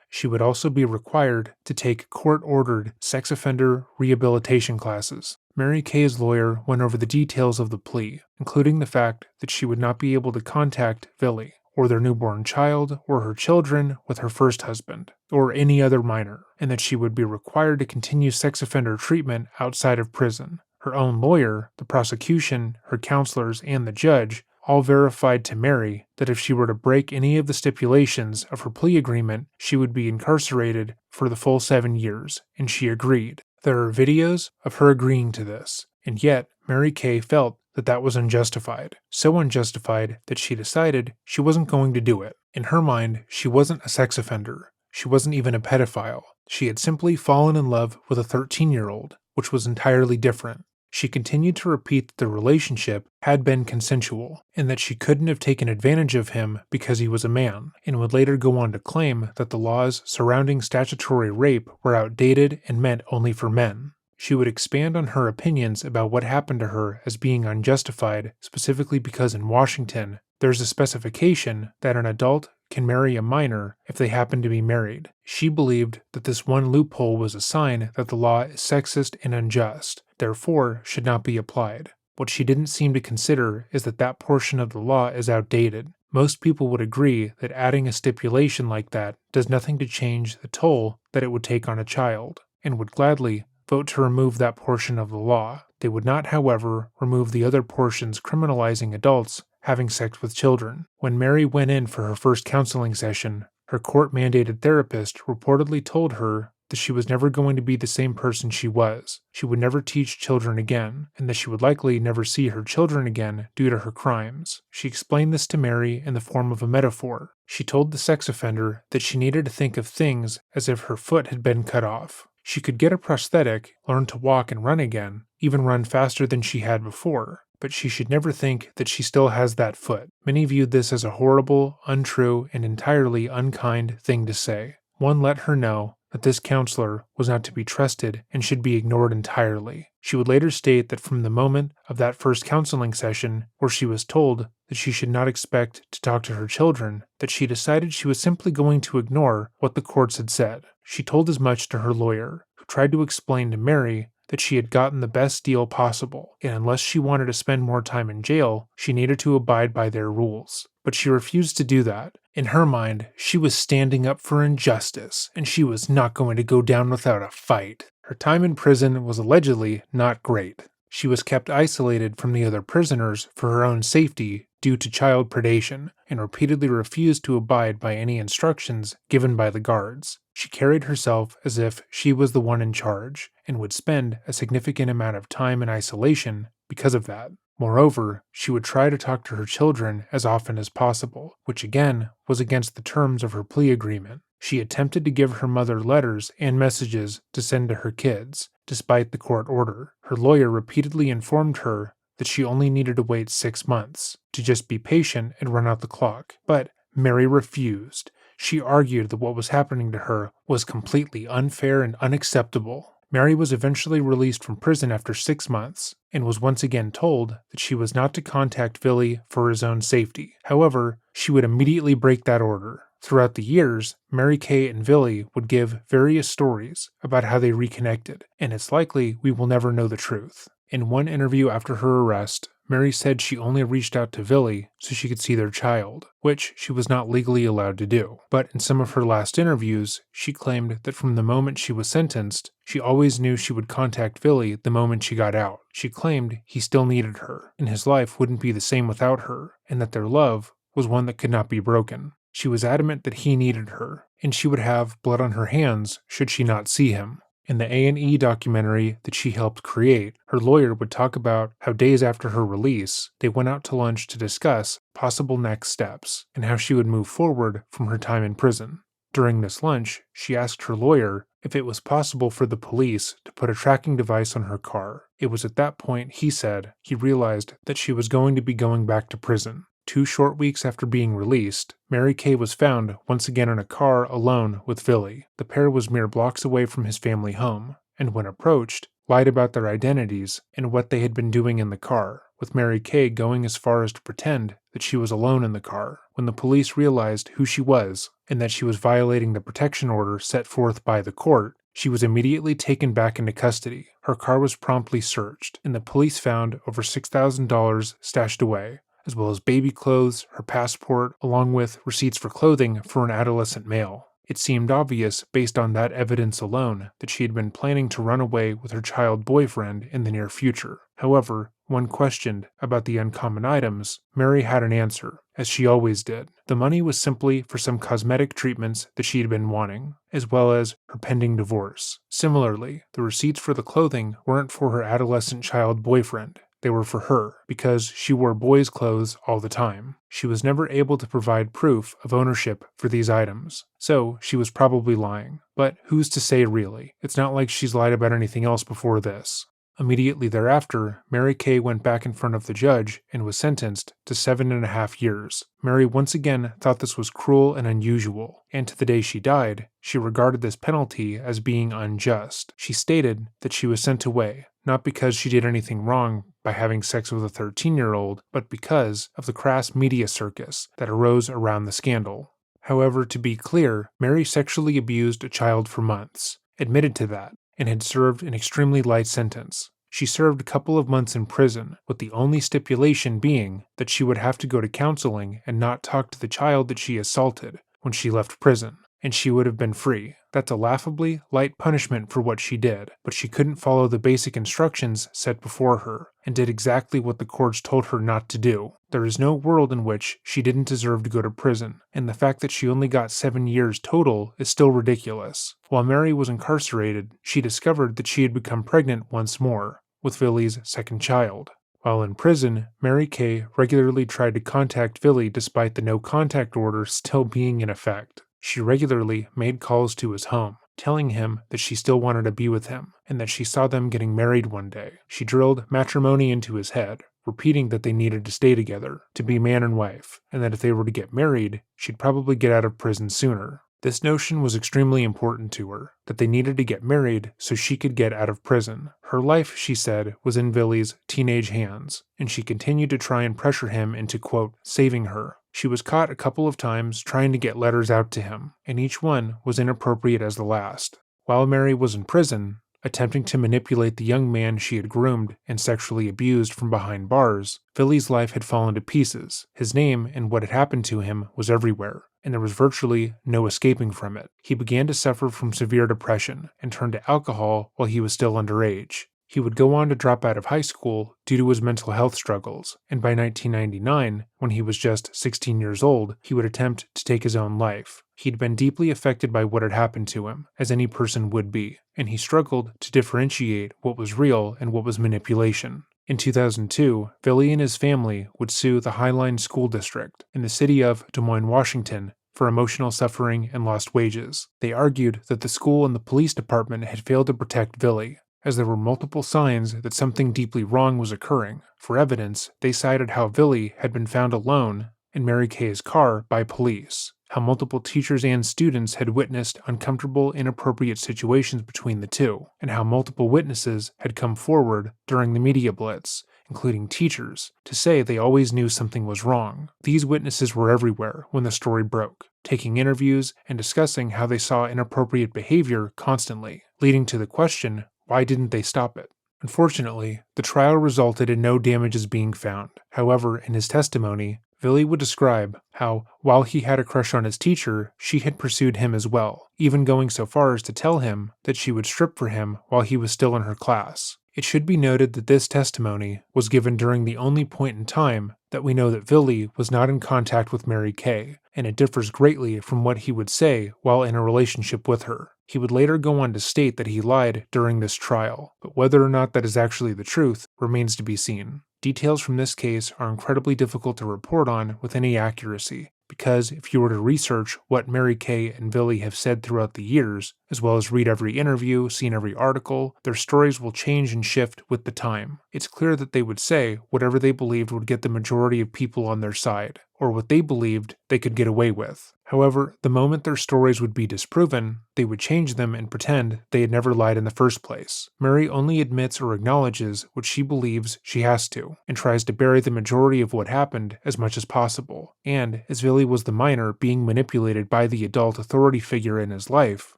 She would also be required to take court-ordered sex offender rehabilitation classes. Mary Kay's lawyer went over the details of the plea, including the fact that she would not be able to contact Billy or their newborn child or her children with her first husband, or any other minor, and that she would be required to continue sex offender treatment outside of prison. Her own lawyer, the prosecution, her counselors, and the judge all verified to Mary that if she were to break any of the stipulations of her plea agreement, she would be incarcerated for the full 7 years, and she agreed. There are videos of her agreeing to this, and yet Mary Kay felt that that was unjustified. So unjustified that she decided she wasn't going to do it. In her mind, she wasn't a sex offender. She wasn't even a pedophile. She had simply fallen in love with a 13-year-old, which was entirely different. She continued to repeat that the relationship had been consensual, and that she couldn't have taken advantage of him because he was a man, and would later go on to claim that the laws surrounding statutory rape were outdated and meant only for men. She would expand on her opinions about what happened to her as being unjustified, specifically because in Washington, there's a specification that an adult can marry a minor if they happen to be married. She believed that this one loophole was a sign that the law is sexist and unjust, therefore should not be applied. What she didn't seem to consider is that that portion of the law is outdated. Most people would agree that adding a stipulation like that does nothing to change the toll that it would take on a child, and would gladly vote to remove that portion of the law. They would not, however, remove the other portions criminalizing adults having sex with children. When Mary went in for her first counseling session, her court-mandated therapist reportedly told her that she was never going to be the same person she was. She would never teach children again, and that she would likely never see her children again due to her crimes. She explained this to Mary in the form of a metaphor. She told the sex offender that she needed to think of things as if her foot had been cut off. She could get a prosthetic, learn to walk and run again, even run faster than she had before, but she should never think that she still has that foot. Many viewed this as a horrible, untrue, and entirely unkind thing to say. One let her know that this counselor was not to be trusted and should be ignored entirely. She would later state that from the moment of that first counseling session, where she was told that she should not expect to talk to her children, that she decided she was simply going to ignore what the courts had said. She told as much to her lawyer, who tried to explain to Mary that she had gotten the best deal possible, and unless she wanted to spend more time in jail, she needed to abide by their rules. But she refused to do that. In her mind, she was standing up for injustice, and she was not going to go down without a fight. Her time in prison was allegedly not great. She was kept isolated from the other prisoners for her own safety due to child predation, and repeatedly refused to abide by any instructions given by the guards. She carried herself as if she was the one in charge, and would spend a significant amount of time in isolation because of that. Moreover, she would try to talk to her children as often as possible, which again was against the terms of her plea agreement. She attempted to give her mother letters and messages to send to her kids, despite the court order. Her lawyer repeatedly informed her that she only needed to wait 6 months, to just be patient and run out the clock. But Mary refused. She argued that what was happening to her was completely unfair and unacceptable. Mary was eventually released from prison after 6 months, and was once again told that she was not to contact Billy for his own safety. However, she would immediately break that order. Throughout the years, Mary Kay and Billy would give various stories about how they reconnected, and it's likely we will never know the truth. In one interview after her arrest, Mary said she only reached out to Billy so she could see their child, which she was not legally allowed to do. But in some of her last interviews, she claimed that from the moment she was sentenced, she always knew she would contact Billy the moment she got out. She claimed he still needed her, and his life wouldn't be the same without her, and that their love was one that could not be broken. She was adamant that he needed her, and she would have blood on her hands should she not see him. In the A&E documentary that she helped create, her lawyer would talk about how days after her release, they went out to lunch to discuss possible next steps and how she would move forward from her time in prison. During this lunch, she asked her lawyer if it was possible for the police to put a tracking device on her car. It was at that point, he said, he realized that she was going to be going back to prison. 2 short weeks after being released, Mary Kay was found once again in a car alone with Billy. The pair was mere blocks away from his family home, and when approached, lied about their identities and what they had been doing in the car, with Mary Kay going as far as to pretend that she was alone in the car. When the police realized who she was and that she was violating the protection order set forth by the court, she was immediately taken back into custody. Her car was promptly searched, and the police found over $6,000 stashed away, as well as baby clothes, her passport, along with receipts for clothing for an adolescent male. It seemed obvious, based on that evidence alone, that she had been planning to run away with her child boyfriend in the near future. However, when questioned about the uncommon items, Mary had an answer, as she always did. The money was simply for some cosmetic treatments that she had been wanting, as well as her pending divorce. Similarly, the receipts for the clothing weren't for her adolescent child boyfriend. They were for her, because she wore boys' clothes all the time. She was never able to provide proof of ownership for these items, so she was probably lying. But who's to say really? It's not like she's lied about anything else before this. Immediately thereafter, Mary Kay went back in front of the judge and was sentenced to 7.5 years. Mary once again thought this was cruel and unusual, and to the day she died, she regarded this penalty as being unjust. She stated that she was sent away, not because she did anything wrong by having sex with a 13-year-old, but because of the crass media circus that arose around the scandal. However, to be clear, Mary sexually abused a child for months, admitted to that, and had served an extremely light sentence. She served a couple of months in prison, with the only stipulation being that she would have to go to counseling and not talk to the child that she assaulted when she left prison, and she would have been free. That's a laughably light punishment for what she did, but she couldn't follow the basic instructions set before her, and did exactly what the courts told her not to do. There is no world in which she didn't deserve to go to prison, and the fact that she only got 7 years total is still ridiculous. While Mary was incarcerated, she discovered that she had become pregnant once more, with Billy's second child. While in prison, Mary Kay regularly tried to contact Billy despite the no-contact order still being in effect. She regularly made calls to his home, telling him that she still wanted to be with him, and that she saw them getting married one day. She drilled matrimony into his head, repeating that they needed to stay together, to be man and wife, and that if they were to get married, she'd probably get out of prison sooner. This notion was extremely important to her, that they needed to get married so she could get out of prison. Her life, she said, was in Billy's teenage hands, and she continued to try and pressure him into, quote, saving her. She was caught a couple of times trying to get letters out to him, and each one was inappropriate as the last. While Mary was in prison, attempting to manipulate the young man she had groomed and sexually abused from behind bars, Billy's life had fallen to pieces. His name and what had happened to him was everywhere, and there was virtually no escaping from it. He began to suffer from severe depression and turned to alcohol while he was still underage. He would go on to drop out of high school due to his mental health struggles, and by 1999, when he was just 16 years old, he would attempt to take his own life. He'd been deeply affected by what had happened to him, as any person would be, and he struggled to differentiate what was real and what was manipulation. In 2002, Billy and his family would sue the Highline School District in the city of Des Moines, Washington, for emotional suffering and lost wages. They argued that the school and the police department had failed to protect Billy, as there were multiple signs that something deeply wrong was occurring. For evidence, they cited how Billy had been found alone in Mary Kay's car by police, how multiple teachers and students had witnessed uncomfortable, inappropriate situations between the two, and how multiple witnesses had come forward during the media blitz, including teachers, to say they always knew something was wrong. These witnesses were everywhere when the story broke, taking interviews and discussing how they saw inappropriate behavior constantly, leading to the question, why didn't they stop it? Unfortunately, the trial resulted in no damages being found. However, in his testimony, Billy would describe how, while he had a crush on his teacher, she had pursued him as well, even going so far as to tell him that she would strip for him while he was still in her class. It should be noted that this testimony was given during the only point in time that we know that Billy was not in contact with Mary Kay, and it differs greatly from what he would say while in a relationship with her. He would later go on to state that he lied during this trial, but whether or not that is actually the truth remains to be seen. Details from this case are incredibly difficult to report on with any accuracy, because if you were to research what Mary Kay and Billy have said throughout the years, as well as read every interview, seen every article, their stories will change and shift with the time. It's clear that they would say whatever they believed would get the majority of people on their side, or what they believed they could get away with. However, the moment their stories would be disproven, they would change them and pretend they had never lied in the first place. Mary only admits or acknowledges what she believes she has to, and tries to bury the majority of what happened as much as possible. And, as Billy was the minor being manipulated by the adult authority figure in his life,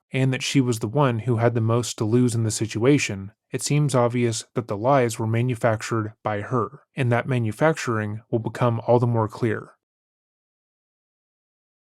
and that she was the one who had the most to lose in the situation, it seems obvious that the lies were manufactured by her, and that manufacturing will become all the more clear.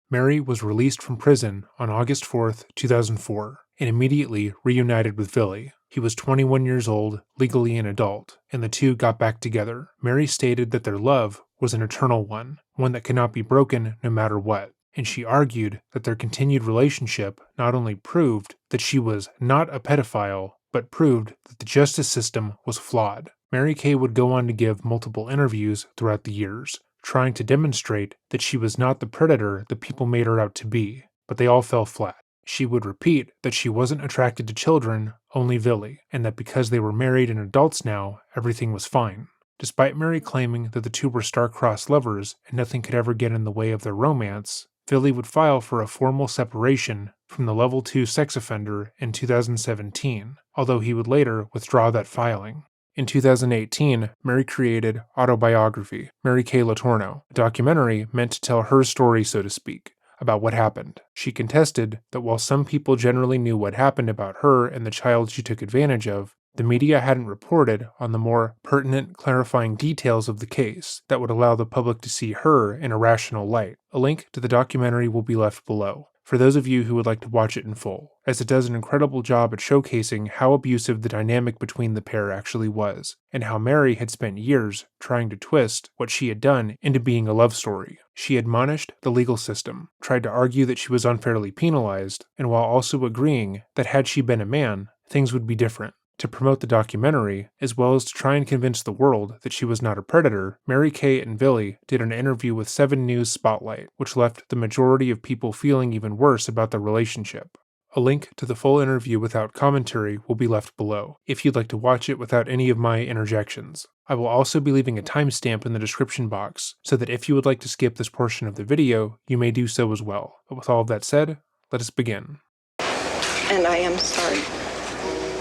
Mary was released from prison on August 4, 2004, and immediately reunited with Billy. He was 21 years old, legally an adult, and the two got back together. Mary stated that their love was an eternal one that cannot be broken no matter what, and she argued that their continued relationship not only proved that she was not a pedophile, but proved that the justice system was flawed. Mary Kay would go on to give multiple interviews throughout the years, trying to demonstrate that she was not the predator that people made her out to be, but they all fell flat. She would repeat that she wasn't attracted to children, only Billy, and that because they were married and adults now, everything was fine. Despite Mary claiming that the two were star-crossed lovers and nothing could ever get in the way of their romance, Billy would file for a formal separation from the Level 2 sex offender in 2017, although he would later withdraw that filing. In 2018, Mary created Autobiography, Mary Kay Letourneau, a documentary meant to tell her story, so to speak, about what happened. She contested that while some people generally knew what happened about her and the child she took advantage of, the media hadn't reported on the more pertinent, clarifying details of the case that would allow the public to see her in a rational light. A link to the documentary will be left below, for those of you who would like to watch it in full, as it does an incredible job at showcasing how abusive the dynamic between the pair actually was, and how Mary had spent years trying to twist what she had done into being a love story. She admonished the legal system, tried to argue that she was unfairly penalized, and while also agreeing that had she been a man, things would be different. To promote the documentary, as well as to try and convince the world that she was not a predator, Mary Kay and Billy did an interview with 7 News Spotlight, which left the majority of people feeling even worse about the relationship. A link to the full interview without commentary will be left below, if you'd like to watch it without any of my interjections. I will also be leaving a timestamp in the description box, so that if you would like to skip this portion of the video, you may do so as well. But with all of that said, let us begin. And I am sorry.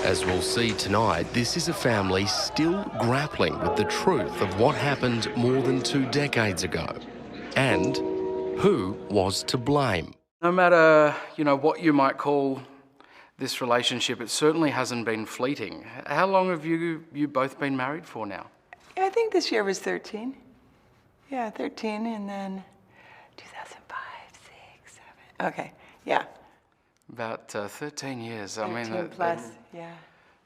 As we'll see tonight, this is a family still grappling with the truth of what happened more than 2 decades ago, and who was to blame. No matter, what you might call this relationship, it certainly hasn't been fleeting. How long have you both been married for now? I think this year was 13. Yeah, 13, and then 2005, 6, 7. Okay, yeah. About 13 years. 13 plus, yeah.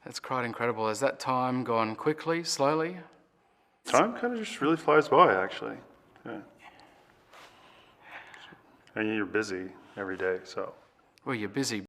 That's quite incredible. Has that time gone quickly, slowly? Time kind of just really flies by, actually. Yeah. And you're busy every day, so. Well, you're busy.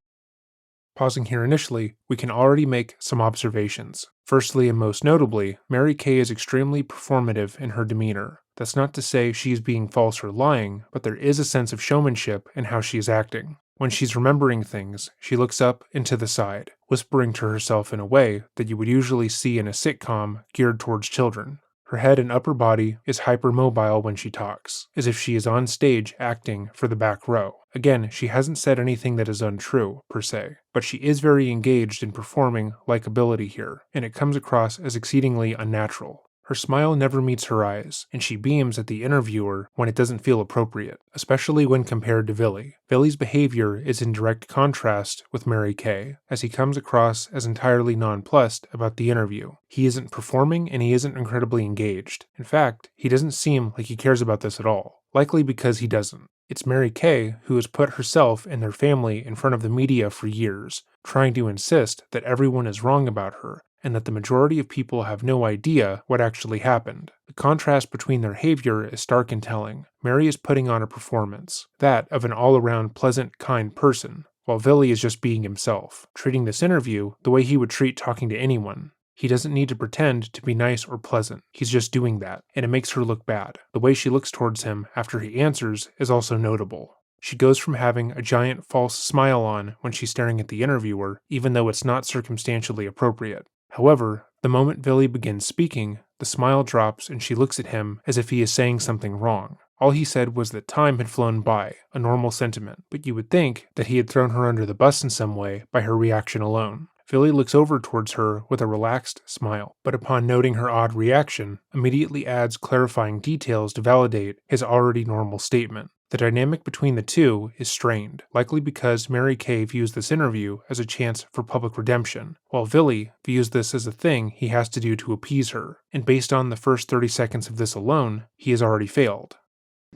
Pausing here initially, we can already make some observations. Firstly, and most notably, Mary Kay is extremely performative in her demeanor. That's not to say she is being false or lying, but there is a sense of showmanship in how she is acting. When she's remembering things, she looks up and to the side, whispering to herself in a way that you would usually see in a sitcom geared towards children. Her head and upper body is hypermobile when she talks, as if she is on stage acting for the back row. Again, she hasn't said anything that is untrue, per se, but she is very engaged in performing likability here, and it comes across as exceedingly unnatural. Her smile never meets her eyes, and she beams at the interviewer when it doesn't feel appropriate, especially when compared to Billy. Billy's behavior is in direct contrast with Mary Kay, as he comes across as entirely nonplussed about the interview. He isn't performing and he isn't incredibly engaged. In fact, he doesn't seem like he cares about this at all, likely because he doesn't. It's Mary Kay who has put herself and their family in front of the media for years, trying to insist that everyone is wrong about her, and that the majority of people have no idea what actually happened. The contrast between their behavior is stark and telling. Mary is putting on a performance, that of an all-around pleasant, kind person, while Billy is just being himself, treating this interview the way he would treat talking to anyone. He doesn't need to pretend to be nice or pleasant. He's just doing that, and it makes her look bad. The way she looks towards him after he answers is also notable. She goes from having a giant false smile on when she's staring at the interviewer, even though it's not circumstantially appropriate. However, the moment Billy begins speaking, the smile drops and she looks at him as if he is saying something wrong. All he said was that time had flown by, a normal sentiment, but you would think that he had thrown her under the bus in some way by her reaction alone. Billy looks over towards her with a relaxed smile, but upon noting her odd reaction, immediately adds clarifying details to validate his already normal statement. The dynamic between the two is strained, likely because Mary Kay views this interview as a chance for public redemption, while Billy views this as a thing he has to do to appease her, and based on the first 30 seconds of this alone, he has already failed.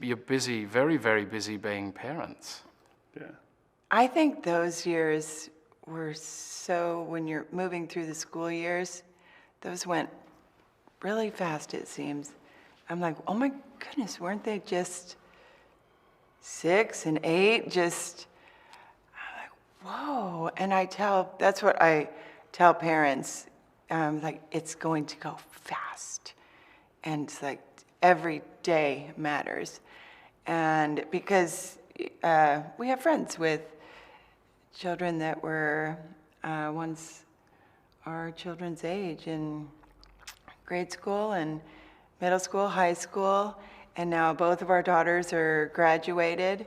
You're busy, very, very busy being parents. Yeah. I think those years were so, when you're moving through the school years, those went really fast, it seems. I'm like, oh my goodness, weren't they just 6 and 8? Just, I'm like, whoa. And that's what I tell parents, like, it's going to go fast. And it's like, every day matters. And because we have friends with children that were once our children's age in grade school and middle school, high school, and now both of our daughters are graduated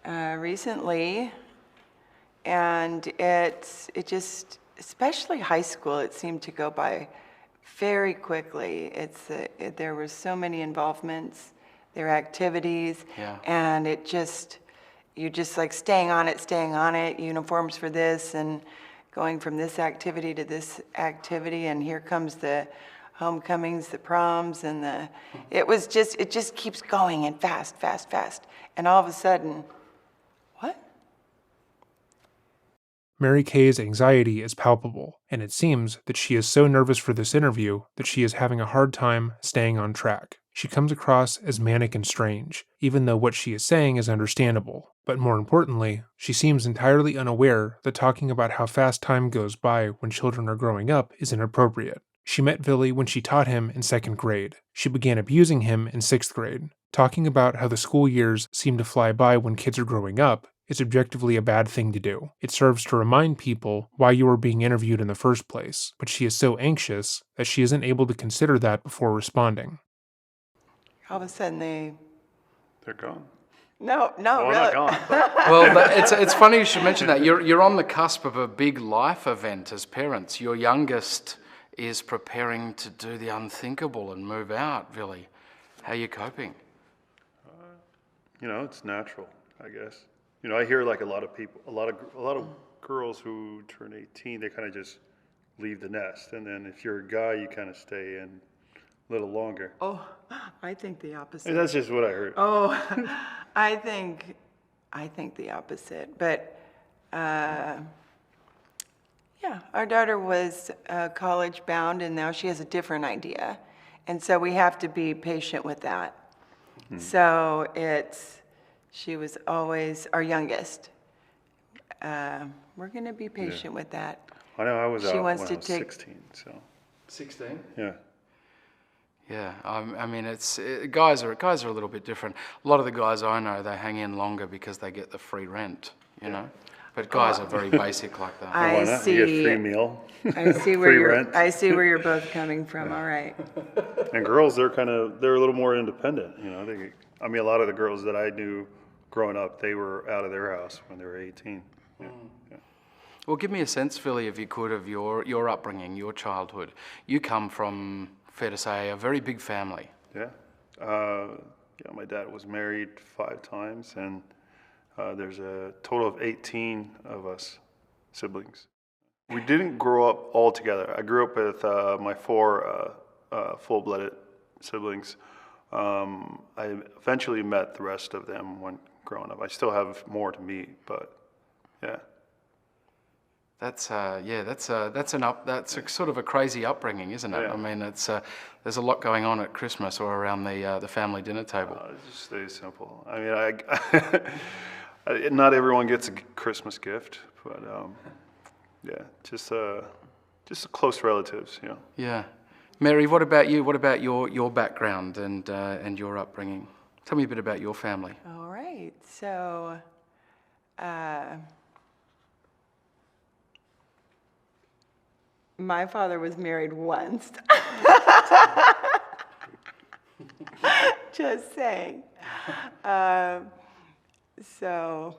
recently. And it just, especially high school, it seemed to go by very quickly. There were so many involvements, there were activities, and you're just like staying on it, uniforms for this, and going from this activity to this activity, and here comes the homecomings, the proms, and it just keeps going and fast. And all of a sudden, what? Mary Kay's anxiety is palpable, and it seems that she is so nervous for this interview that she is having a hard time staying on track. She comes across as manic and strange, even though what she is saying is understandable. But more importantly, she seems entirely unaware that talking about how fast time goes by when children are growing up is inappropriate. She met Billy when she taught him in 2nd grade. She began abusing him in 6th grade. Talking about how the school years seem to fly by when kids are growing up is objectively a bad thing to do. It serves to remind people why you are being interviewed in the first place, but she is so anxious that she isn't able to consider that before responding. All of a sudden They're gone. No, Well, really. not gone, but Well, it's funny you should mention that. You're on the cusp of a big life event as parents. Your youngest is preparing to do the unthinkable and move out, Billy. How are you coping? it's natural, I guess. I hear like a lot of people, a lot of girls who turn 18, they kind of just leave the nest, and then if you're a guy, you kind of stay in a little longer. Oh, I think the opposite. And that's just what I heard. Oh, I think the opposite. But yeah, our daughter was college bound, and now she has a different idea, and so we have to be patient with that. Mm-hmm. So she was always our youngest. We're going to be patient with that. I know I was out when I was 16, so. 16? Yeah. Yeah, I mean, guys are a little bit different. A lot of the guys I know, they hang in longer because they get the free rent, But guys are very basic like that. Why not? You get free meal. I see where free you're. rent. I see where you're both coming from. All right. And girls, they're a little more independent. A lot of the girls that I knew growing up, they were out of their house when they were 18. Yeah. Yeah. Well, give me a sense, Philly, if you could, of your upbringing, your childhood. You come from fair to say, a very big family. Yeah. Yeah, my dad was married 5 times, and there's a total of 18 of us siblings. We didn't grow up all together. I grew up with my 4 full-blooded siblings. I eventually met the rest of them when growing up. I still have more to meet, but yeah. That's sort of a crazy upbringing, isn't it? Yeah. I mean, there's a lot going on at Christmas or around the family dinner table. It just stays simple. I mean, not everyone gets a Christmas gift, but yeah, just close relatives, you know. Yeah, Mary, what about you? What about your background and your upbringing? Tell me a bit about your family. All right. So, my father was married once. Just saying. So,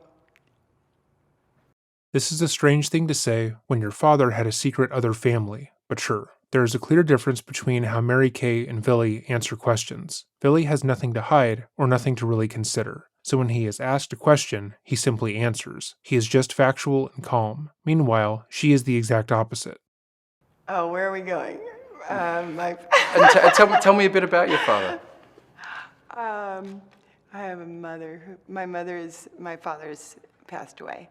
This is a strange thing to say when your father had a secret other family, but sure. There is a clear difference between how Mary Kay and Billy answer questions. Billy has nothing to hide or nothing to really consider. So when he is asked a question, he simply answers. He is just factual and calm. Meanwhile, she is the exact opposite. oh, where are we going? My, And tell me a bit about your father. I have a mother my father's passed away,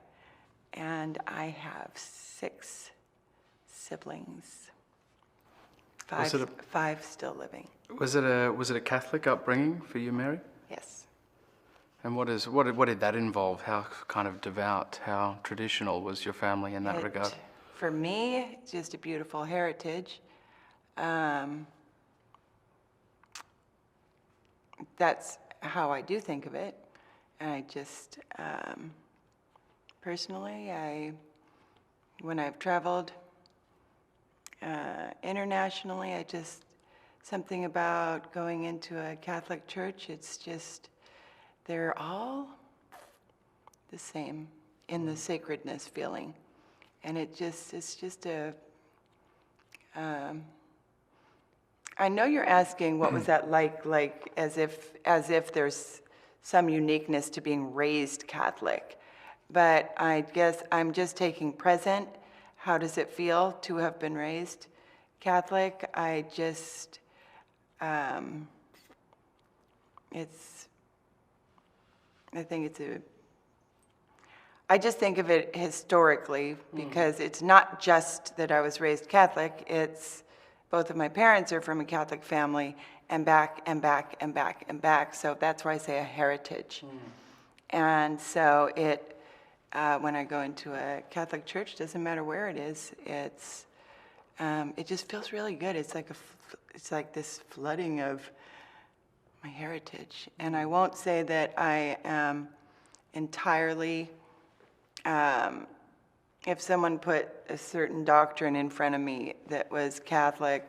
and I have 6 siblings. Was it 5 still living. Was it a Catholic upbringing for you, Mary? Yes. And what did that involve? How kind of devout, how traditional was your family in that regard? For me, it's just a beautiful heritage. That's how I do think of it. And I just, personally, when I've traveled internationally, something about going into a Catholic church, it's just, they're all the same in the sacredness feeling. And it's just a, I know you're asking what was that like as if there's some uniqueness to being raised Catholic. But I guess I'm just taking present. How does it feel to have been raised Catholic? I just think of it historically, because it's not just that I was raised Catholic, it's both of my parents are from a Catholic family, and back and back and back and back, so that's why I say a heritage. And so when I go into a Catholic church, doesn't matter where it is, it just feels really good. It's like this flooding of my heritage. And I won't say that I am entirely, if someone put a certain doctrine in front of me that was Catholic,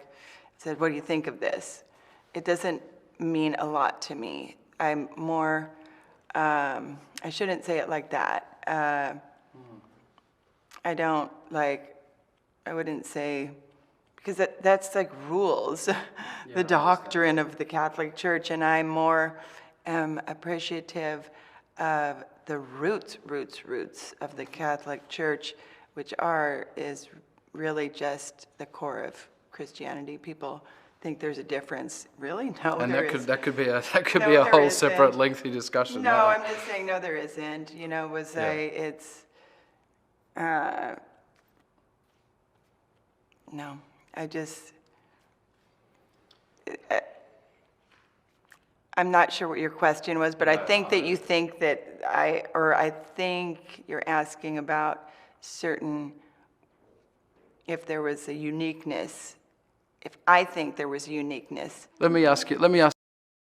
said, what do you think of this? It doesn't mean a lot to me. I'm more, I shouldn't say it like that. I wouldn't say, because that's like rules, the doctrine of the Catholic Church, and I'm more appreciative of the roots of the Catholic Church, which is really just the core of Christianity. People think there's a difference. Really? No, And there that could be a there whole isn't. separate lengthy discussion. No, I'm just saying, no, there isn't. You know, no, I'm not sure what your question was, but I think that you think that I think you're asking about if there was a uniqueness, if I think there was a uniqueness. Let me ask.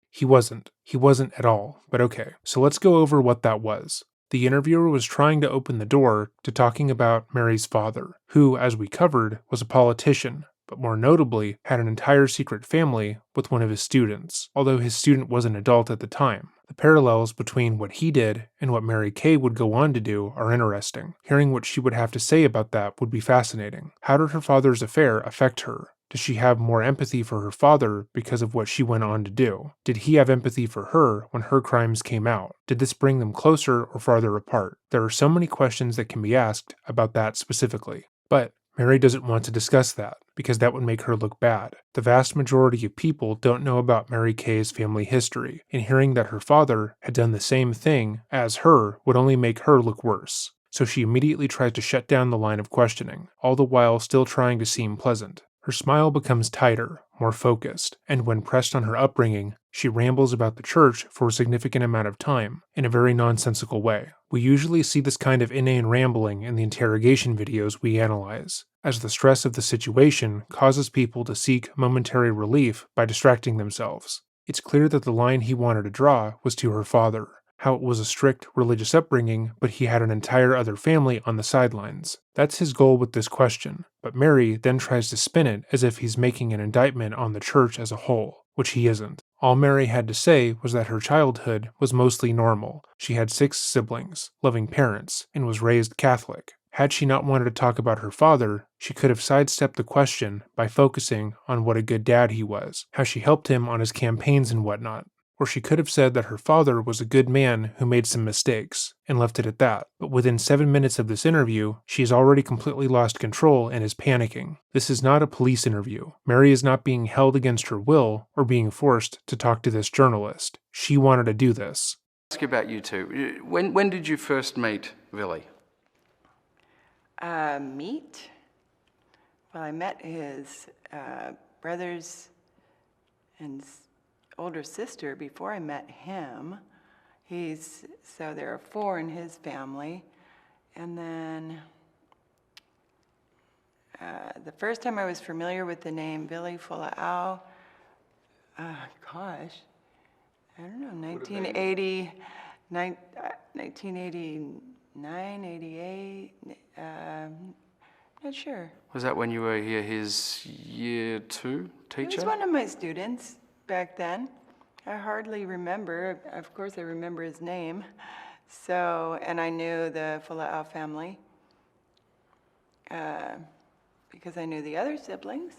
He wasn't. He wasn't at all, but okay. So let's go over what that was. The interviewer was trying to open the door to talking about Mary's father, who, as we covered, was a politician, but more notably had an entire secret family with one of his students, although his student was an adult at the time. The parallels between what he did and what Mary Kay would go on to do are interesting. Hearing what she would have to say about that would be fascinating. How did her father's affair affect her? Does she have more empathy for her father because of what she went on to do? Did he have empathy for her when her crimes came out? Did this bring them closer or farther apart? There are so many questions that can be asked about that specifically. But Mary doesn't want to discuss that, because that would make her look bad. The vast majority of people don't know about Mary Kay's family history, and hearing that her father had done the same thing as her would only make her look worse. So she immediately tries to shut down the line of questioning, all the while still trying to seem pleasant. Her smile becomes tighter, more focused, and when pressed on her upbringing, she rambles about the church for a significant amount of time, in a very nonsensical way. We usually see this kind of inane rambling in the interrogation videos we analyze, as the stress of the situation causes people to seek momentary relief by distracting themselves. It's clear that the line he wanted to draw was to her father, how it was a strict religious upbringing, but he had an entire other family on the sidelines. That's his goal with this question, but Mary then tries to spin it as if he's making an indictment on the church as a whole, which he isn't. All Mary had to say was that her childhood was mostly normal. She had 6 siblings, loving parents, and was raised Catholic. Had she not wanted to talk about her father, she could have sidestepped the question by focusing on what a good dad he was, how she helped him on his campaigns and whatnot. Or she could have said that her father was a good man who made some mistakes, and left it at that. But within 7 minutes of this interview, she has already completely lost control and is panicking. This is not a police interview. Mary is not being held against her will or being forced to talk to this journalist. She wanted to do this. Ask you about you two. When did you first meet Billy? Meet? Well, I met his brothers and older sister before I met him. So there are 4 in his family. And then the first time I was familiar with the name Billy Fulao, gosh, I don't know, 1989, 88, not sure. Was that when you were here, his year 2 He teacher? was one of my students back then. I hardly remember. Of course, I remember his name. So, and I knew the Fulao family because I knew the other siblings.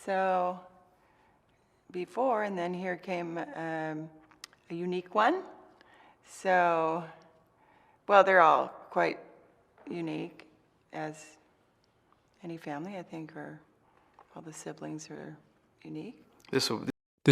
So, before, and then here came a unique one. So, well, they're all quite unique, as any family, I think, or all the siblings are unique. This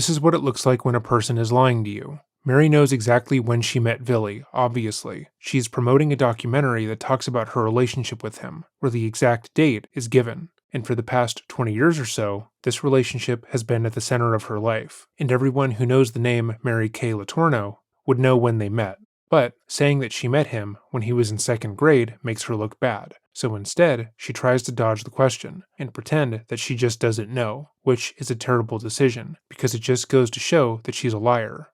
is what it looks like when a person is lying to you. Mary knows exactly when she met Billy, obviously. She's promoting a documentary that talks about her relationship with him, where the exact date is given. And for the past 20 years or so, this relationship has been at the center of her life. And everyone who knows the name Mary Kay Letourneau would know when they met. But saying that she met him when he was in 2nd grade makes her look bad. So instead, she tries to dodge the question and pretend that she just doesn't know, which is a terrible decision, because it just goes to show that she's a liar.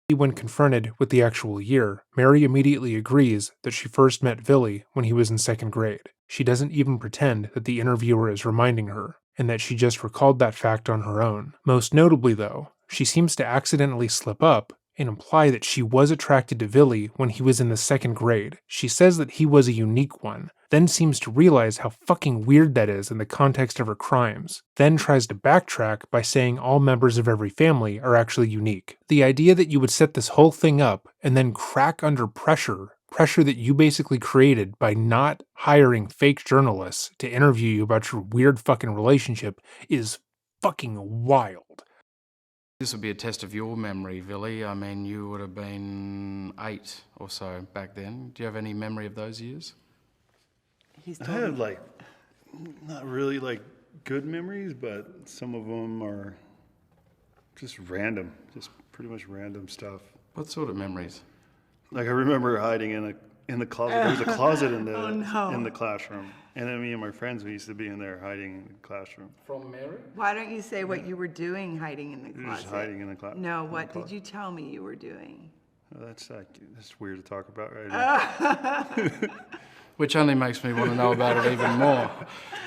When confronted with the actual year, Mary immediately agrees that she first met Billy when he was in 2nd grade. She doesn't even pretend that the interviewer is reminding her, and that she just recalled that fact on her own. Most notably, though, she seems to accidentally slip up and imply that she was attracted to Billy when he was in the 2nd grade. She says that he was a unique one, then seems to realize how fucking weird that is in the context of her crimes, then tries to backtrack by saying all members of every family are actually unique. The idea that you would set this whole thing up and then crack under pressure that you basically created by not hiring fake journalists to interview you about your weird fucking relationship is fucking wild. This would be a test of your memory, Billy. I mean, you would have been 8 or so back then. Do you have any memory of those years? I have not really good memories, but some of them are just random, just pretty much random stuff. What sort of memories? I remember hiding in the closet. There was a closet in the Oh, no. in the classroom, and then me and my friends, we used to be in there hiding in the classroom. From Mary? Why don't you say what you were doing hiding in the We were just closet? hiding in the closet. No, what did you tell me you were doing? That's weird to talk about right now. Which only makes me want to know about it even more.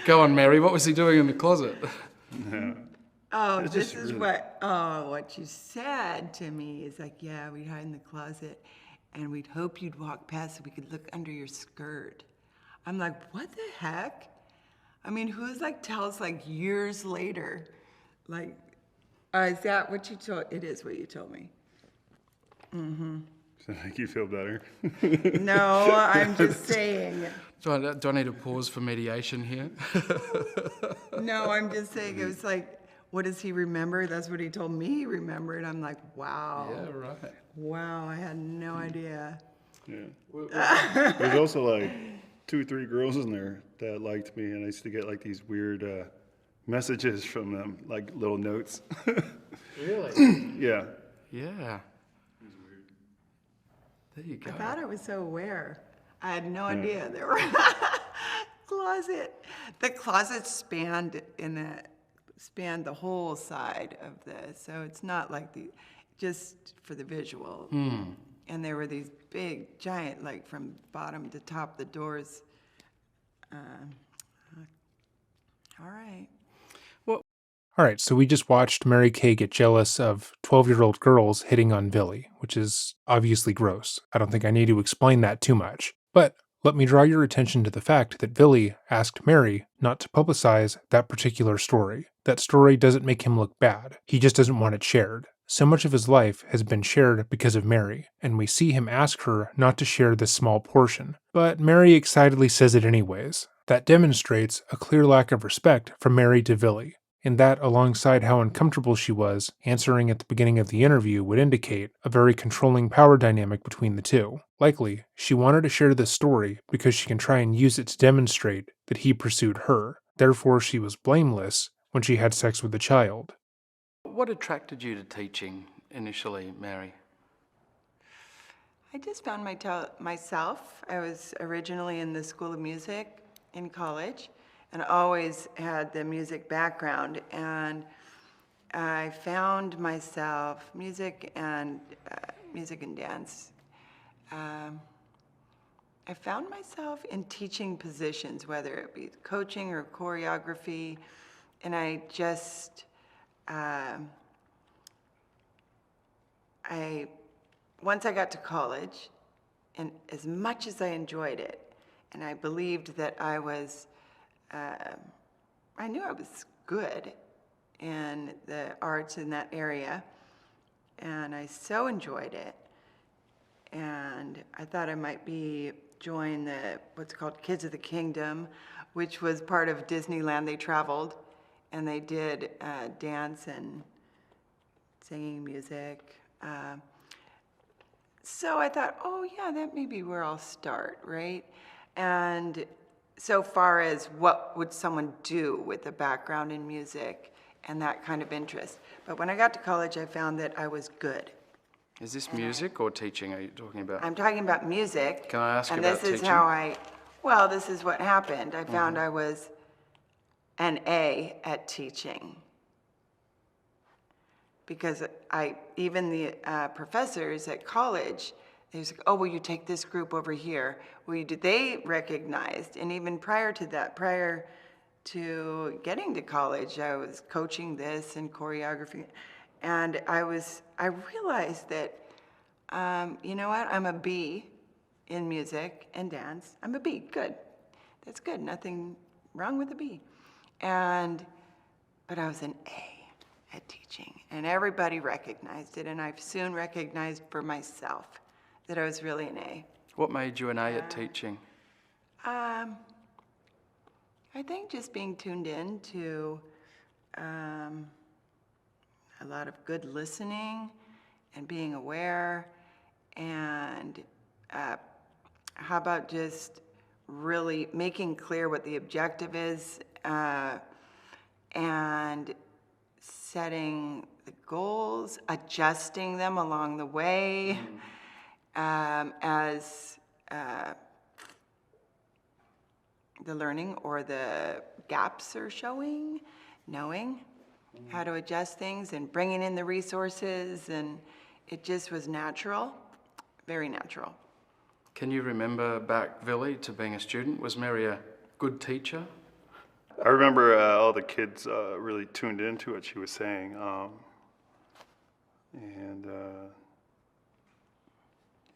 Go on, Mary. What was he doing in the closet? Oh, It's this just is really- what you said to me is yeah, we'd hide in the closet and we'd hope you'd walk past so we could look under your skirt. I'm like, what the heck? I mean, who's like tells like years later, like, is that what you told? It is what you told me. Does that make you feel better? No, I'm just saying. Do I need to pause for mediation here? No, I'm just saying. It was like, what does he remember? That's what he told me he remembered. I'm like, wow. Yeah, right. Wow, I had no idea. Yeah. There's also like 2 or 3 girls in there that liked me, and I used to get like these weird messages from them, like little notes. Really? Yeah. Yeah. There you go. I thought I was so aware. I had no idea there were closet. The closet spanned the whole side of this, so it's not like just for the visual. And there were these big, giant, like from bottom to top, the doors. All right. All right, so we just watched Mary Kay get jealous of 12-year-old girls hitting on Billy, which is obviously gross. I don't think I need to explain that too much. But let me draw your attention to the fact that Billy asked Mary not to publicize that particular story. That story doesn't make him look bad. He just doesn't want it shared. So much of his life has been shared because of Mary, and we see him ask her not to share this small portion. But Mary excitedly says it anyways. That demonstrates a clear lack of respect from Mary to Billy. And that, alongside how uncomfortable she was answering at the beginning of the interview, would indicate a very controlling power dynamic between the two. Likely, she wanted to share this story because she can try and use it to demonstrate that he pursued her. Therefore, she was blameless when she had sex with the child. What attracted you to teaching initially, Mary? I just found myself. I was originally in the School of Music in college, and always had the music background, and I found myself music and dance. I found myself in teaching positions, whether it be coaching or choreography, and I just once I got to college, and as much as I enjoyed it, and I believed that I knew I was good in the arts in that area, and I so enjoyed it. And I thought I might join what's called Kids of the Kingdom, which was part of Disneyland. They traveled, and they did dance and singing, music. So I thought, oh yeah, that may be where I'll start, right? And so far as what would someone do with a background in music and that kind of interest. But when I got to college, I found that I was good. Is this music or teaching are you talking about? I'm talking about music. Can I ask you and about this is teaching? this is what happened. I found I was an A at teaching. Because even the professors at college, they was like, oh, will you take this group over here? They recognized, and even prior to that, prior to getting to college, I was coaching this and choreography, and I realized that, you know what, I'm a B in music and dance. I'm a B, good. That's good, nothing wrong with a B. But I was an A at teaching, and everybody recognized it, and I've soon recognized for myself that I was really an A. What made you an A at teaching? I think just being tuned in to a lot of good listening and being aware, and how about just really making clear what the objective is, and setting the goals, adjusting them along the way, as the learning or the gaps are showing, knowing how to adjust things and bringing in the resources, and it just was natural, very natural. Can you remember back, Billy, to being a student? Was Mary a good teacher? I remember all the kids really tuned into what she was saying.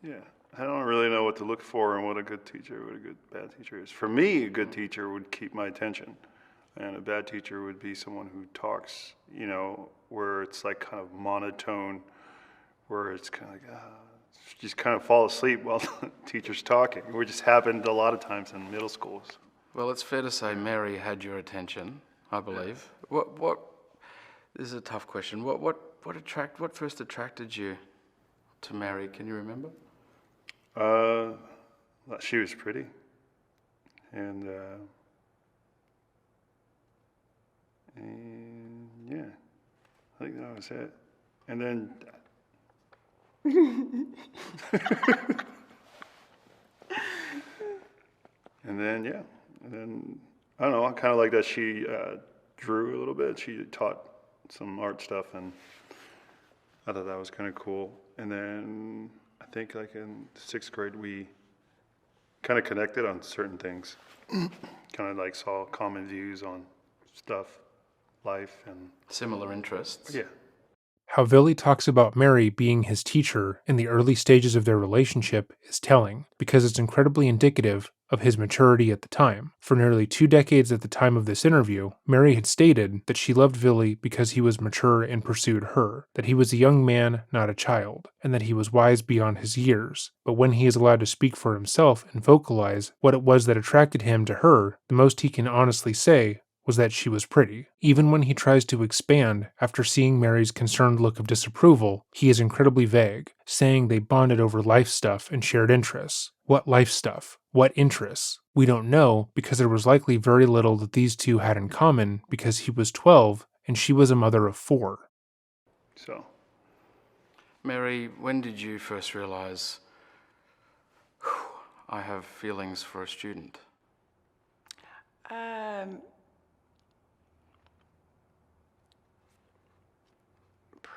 Yeah, I don't really know what to look for and what a good teacher, what a good bad teacher is. For me, a good teacher would keep my attention. And a bad teacher would be someone who talks, where it's like kind of monotone, where it's kind of like, just kind of fall asleep while the teacher's talking, which just happened a lot of times in middle schools. Well, it's fair to say Mary had your attention, I believe. What? This is a tough question. What first attracted you to Mary? Can you remember? She was pretty, and yeah, I think that was it. And then, I don't know. I kind of like that she drew a little bit. She taught some art stuff, and I thought that was kind of cool. And then I think like in 6th grade, we kind of connected on certain things. Kind of like saw common views on stuff, life, and Similar interests. yeah. How Villy talks about Mary being his teacher in the early stages of their relationship is telling, because it's incredibly indicative of his maturity at the time. For nearly 2 decades at the time of this interview, Mary had stated that she loved Villy because he was mature and pursued her, that he was a young man, not a child, and that he was wise beyond his years. But when he is allowed to speak for himself and vocalize what it was that attracted him to her, the most he can honestly say was that she was pretty. Even when he tries to expand after seeing Mary's concerned look of disapproval, he is incredibly vague, saying they bonded over life stuff and shared interests. What life stuff? What interests? We don't know, because there was likely very little that these two had in common, because he was 12 and she was a mother of 4. So Mary, when did you first realize, I have feelings for a student?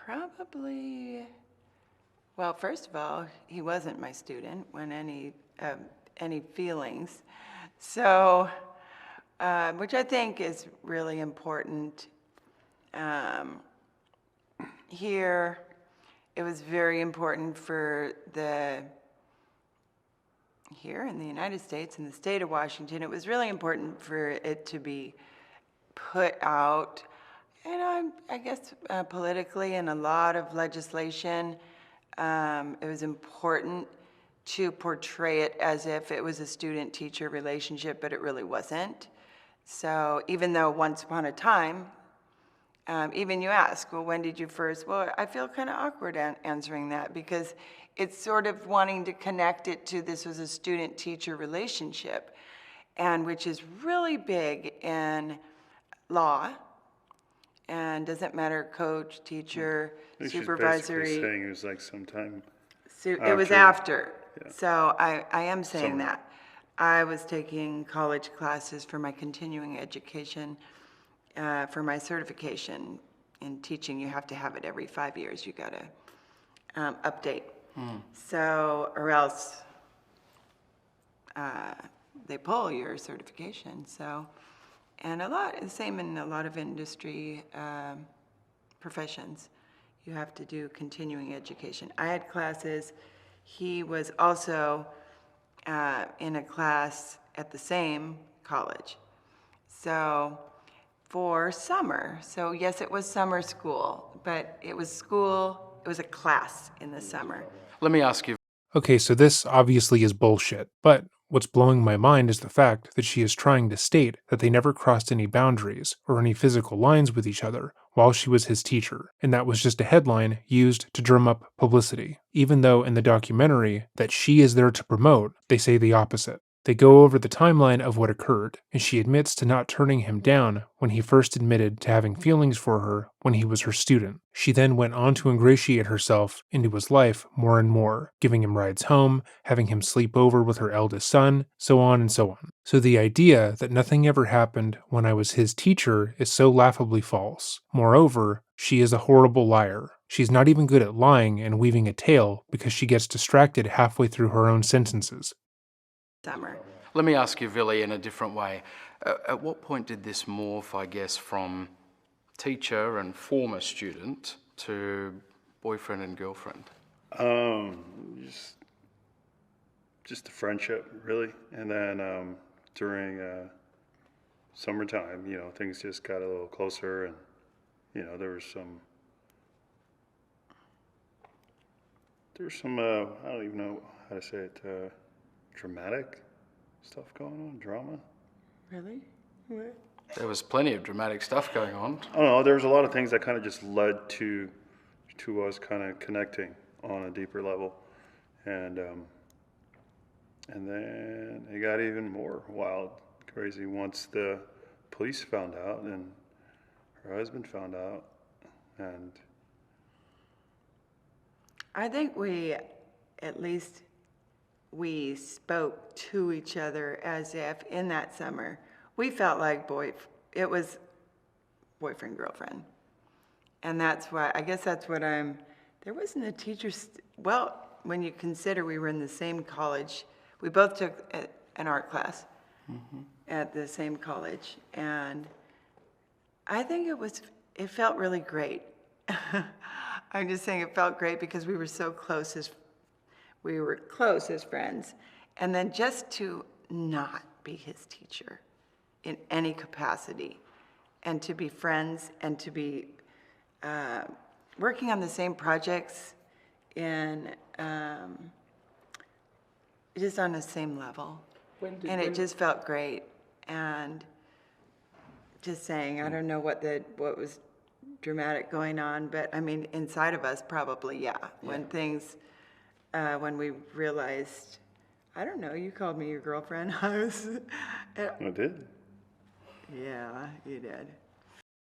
Probably, well, first of all, he wasn't my student when any feelings. So, which I think is really important. Here, it was very important for here in the United States, in the state of Washington, it was really important for it to be put out, I guess politically, in a lot of legislation. It was important to portray it as if it was a student-teacher relationship, but it really wasn't. So even though once upon a time, even you ask, well, when did you first? Well, I feel kind of awkward answering that, because it's sort of wanting to connect it to this was a student-teacher relationship, and which is really big in law, and doesn't matter, coach, teacher, I think supervisory. she's basically saying it was like sometime. It was after. Yeah. So I am saying Summer. that. I was taking college classes for my continuing education, for my certification in teaching. You have to have it every 5 years. You got to update. So, or else they pull your certification. So, and the same in a lot of industry professions. You have to do continuing education. I had classes. He was also in a class at the same college. So for summer, so yes, it was summer school, but it was a class in the summer. Let me ask you, Okay, so this obviously is bullshit, but what's blowing my mind is the fact that she is trying to state that they never crossed any boundaries or any physical lines with each other while she was his teacher, and that was just a headline used to drum up publicity, even though in the documentary that she is there to promote, they say the opposite. They go over the timeline of what occurred, and she admits to not turning him down when he first admitted to having feelings for her when he was her student. She then went on to ingratiate herself into his life more and more, giving him rides home, having him sleep over with her eldest son, so on and so on. So the idea that nothing ever happened when I was his teacher is so laughably false. Moreover, she is a horrible liar. She's not even good at lying and weaving a tale because she gets distracted halfway through her own sentences. Summer. let me ask you, Villy, in a different way. At what point did this morph, I guess, from teacher and former student to boyfriend and girlfriend? Just a friendship, really. And then during summertime, things just got a little closer, and, there was some, I don't even know how to say it, dramatic stuff going on, drama. Really? What? There was plenty of dramatic stuff going on. I don't know, there was a lot of things that kind of just led to us kind of connecting on a deeper level. And then it got even more wild, crazy once the police found out and her husband found out. And I think at least we spoke to each other as if in that summer we felt like it was boyfriend, girlfriend. And that's why, I guess that's what there wasn't a teacher, well, when you consider we were in the same college, we both took an art class at the same college. And I think it felt really great. I'm just saying it felt great because we were so close as friends. And then just to not be his teacher in any capacity, and to be friends, and to be working on the same projects and just on the same level. It just felt great. And just saying, I don't know what was dramatic going on, but I mean, inside of us probably, yeah. When we realized, I don't know, you called me your girlfriend. I did. Yeah, you did.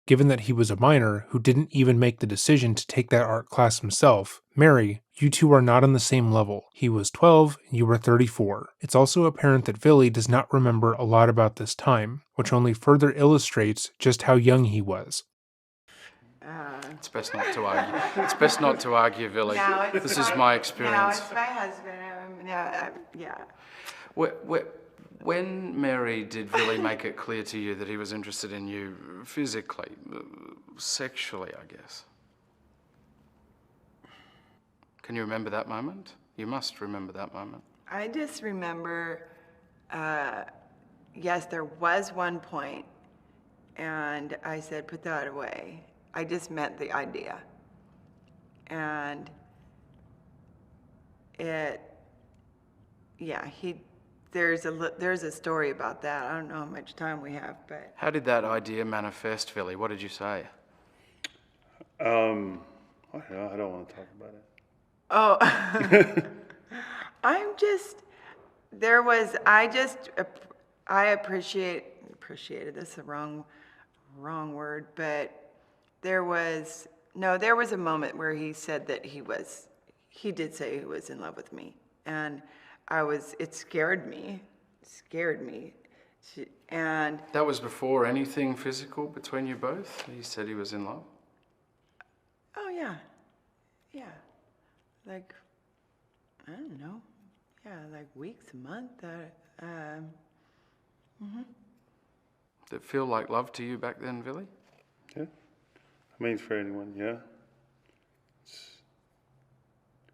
Given that he was a minor who didn't even make the decision to take that art class himself, Mary, you two are not on the same level. He was 12 and you were 34. It's also apparent that Billy does not remember a lot about this time, which only further illustrates just how young he was. It's best not to argue. It's best not to argue, Billy. This is my experience. No, it's my husband. Yeah. When Mary did Billy make it clear to you that he was interested in you physically, sexually, I guess? Can you remember that moment? You must remember that moment. I just remember, yes, there was one point, and I said, put that away. I just meant the idea. And there's a story about that. I don't know how much time we have, but. How did that idea manifest, Billy? What did you say? I don't want to talk about it. Oh, I appreciated, this is the wrong word, but there was a moment where he said that he did say he was in love with me. And it scared me. And that was before anything physical between you both? He said he was in love? Oh, yeah. Yeah. Like, I don't know. Yeah, like weeks, a month. Did it feel like love to you back then, Billy? Yeah. I mean, for anyone, yeah.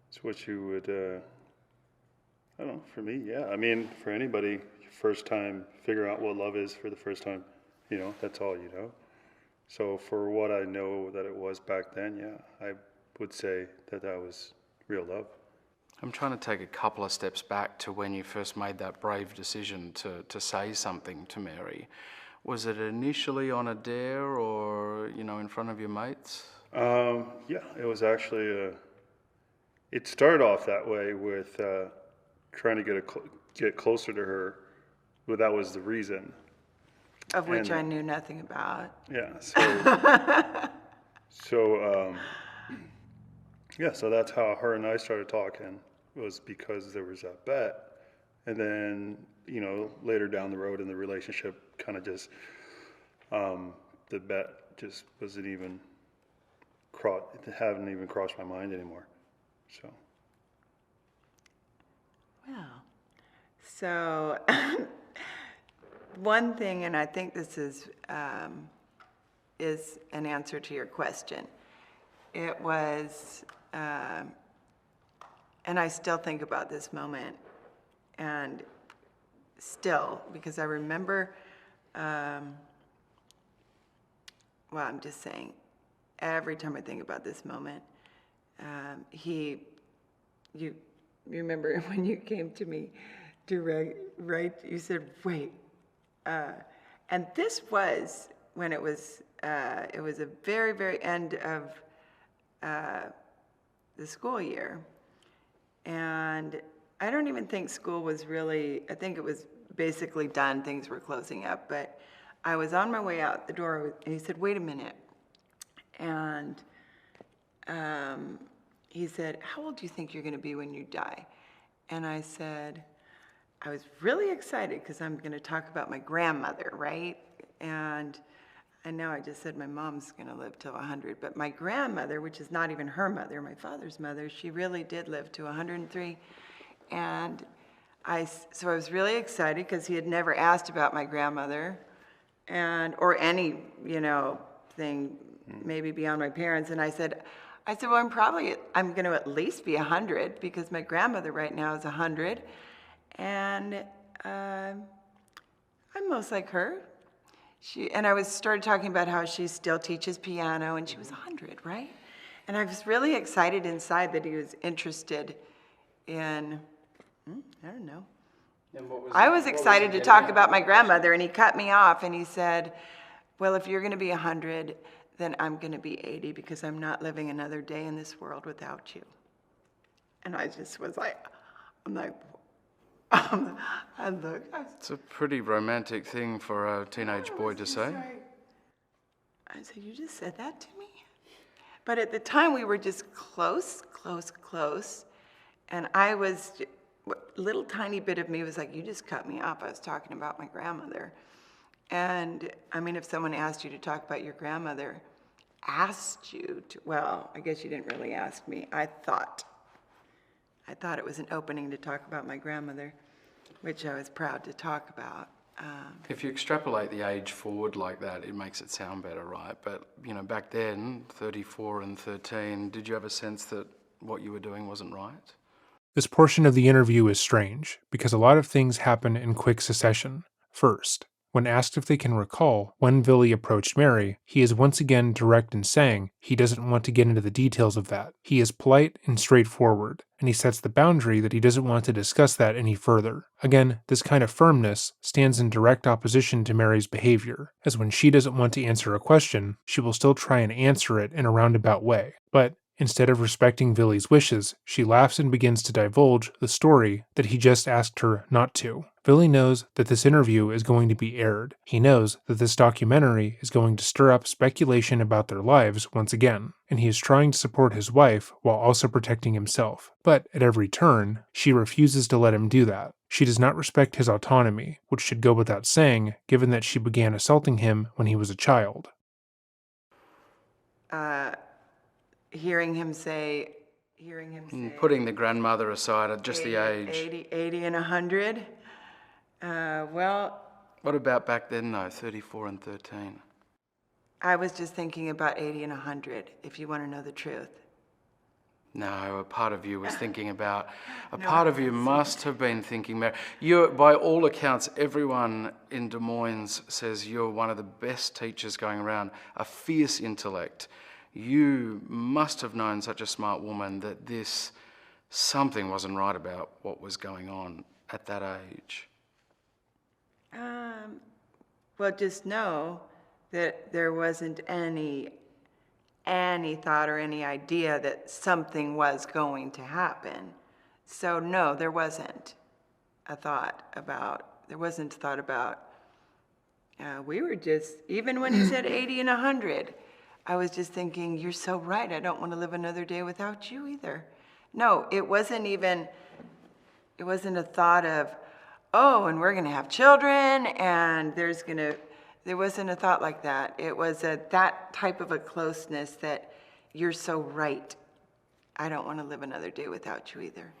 It's what you would, I don't know, for me, yeah. I mean, for anybody, first time, figure out what love is for the first time, that's all you know. So for what I know that it was back then, yeah, I would say that was real love. I'm trying to take a couple of steps back to when you first made that brave decision to say something to Mary. Was it initially on a dare or, in front of your mates? Yeah, it was actually, it started off that way with trying to get closer to her, but that was the reason. Of which I knew nothing about. Yeah, so that's how her and I started talking, was because there was that bet. And then, later down the road in the relationship, kind of just, the bet just wasn't even, it hadn't even crossed my mind anymore, so. Well, so one thing, and I think this is an answer to your question. It was, and I still think about this moment, and still, because I remember well, I'm just saying, every time I think about this moment, you remember when you came to me to write, you said, wait. And this was when it was a very, very end of the school year. And I don't even think school was really, I think it was basically done, things were closing up, but I was on my way out the door, and he said, wait a minute. And he said, how old do you think you're going to be when you die? And I said, I was really excited because I'm going to talk about my grandmother, right? And I know I just said my mom's going to live till 100, but my grandmother, which is not even her mother, my father's mother, she really did live to 103. And so I was really excited because he had never asked about my grandmother, or any, thing maybe beyond my parents. And I said, well, I'm going to at least be 100 because my grandmother right now is 100. And I'm most like her. And I started talking about how she still teaches piano, and she was 100, right? And I was really excited inside that he was interested in, I don't know. I was excited to talk about my grandmother, and he cut me off, and he said, well, if you're going to be 100, then I'm going to be 80 because I'm not living another day in this world without you. And I just was like, It's a pretty romantic thing for a teenage boy to say. I said, you just said that to me? But at the time, we were just close. And I was, a little tiny bit of me was like, you just cut me off. I was talking about my grandmother. And I mean, if someone asked you to talk about your grandmother, well, I guess you didn't really ask me. I thought it was an opening to talk about my grandmother, which I was proud to talk about. If you extrapolate the age forward like that, it makes it sound better, right? But, back then, 34 and 13, did you have a sense that what you were doing wasn't right? This portion of the interview is strange because a lot of things happen in quick succession. First, when asked if they can recall when Billy approached Mary, he is once again direct in saying he doesn't want to get into the details of that. He is polite and straightforward, and he sets the boundary that he doesn't want to discuss that any further. Again, this kind of firmness stands in direct opposition to Mary's behavior, as when she doesn't want to answer a question, she will still try and answer it in a roundabout way. But instead of respecting Billy's wishes, she laughs and begins to divulge the story that he just asked her not to. Billy knows that this interview is going to be aired. He knows that this documentary is going to stir up speculation about their lives once again, and he is trying to support his wife while also protecting himself. But at every turn, she refuses to let him do that. She does not respect his autonomy, which should go without saying, given that she began assaulting him when he was a child. Hearing him say, putting the grandmother aside at just the age. 80 and 100. Well, what about back then though, 34 and 13? I was just thinking about 80 and 100, if you want to know the truth. No, a part of you was thinking about, part of you must have been thinking, Mary. You, by all accounts, everyone in Des Moines says you're one of the best teachers going around, a fierce intellect. You must have known, such a smart woman, that something wasn't right about what was going on at that age. Well, just know that there wasn't any thought or any idea that something was going to happen. So no, there wasn't a thought about, we were just, even when he said 80 and 100, I was just thinking, you're so right, I don't want to live another day without you either. No, it wasn't a thought of, oh, and we're going to have children, and there wasn't a thought like that. It was that type of a closeness that you're so right. I don't want to live another day without you either.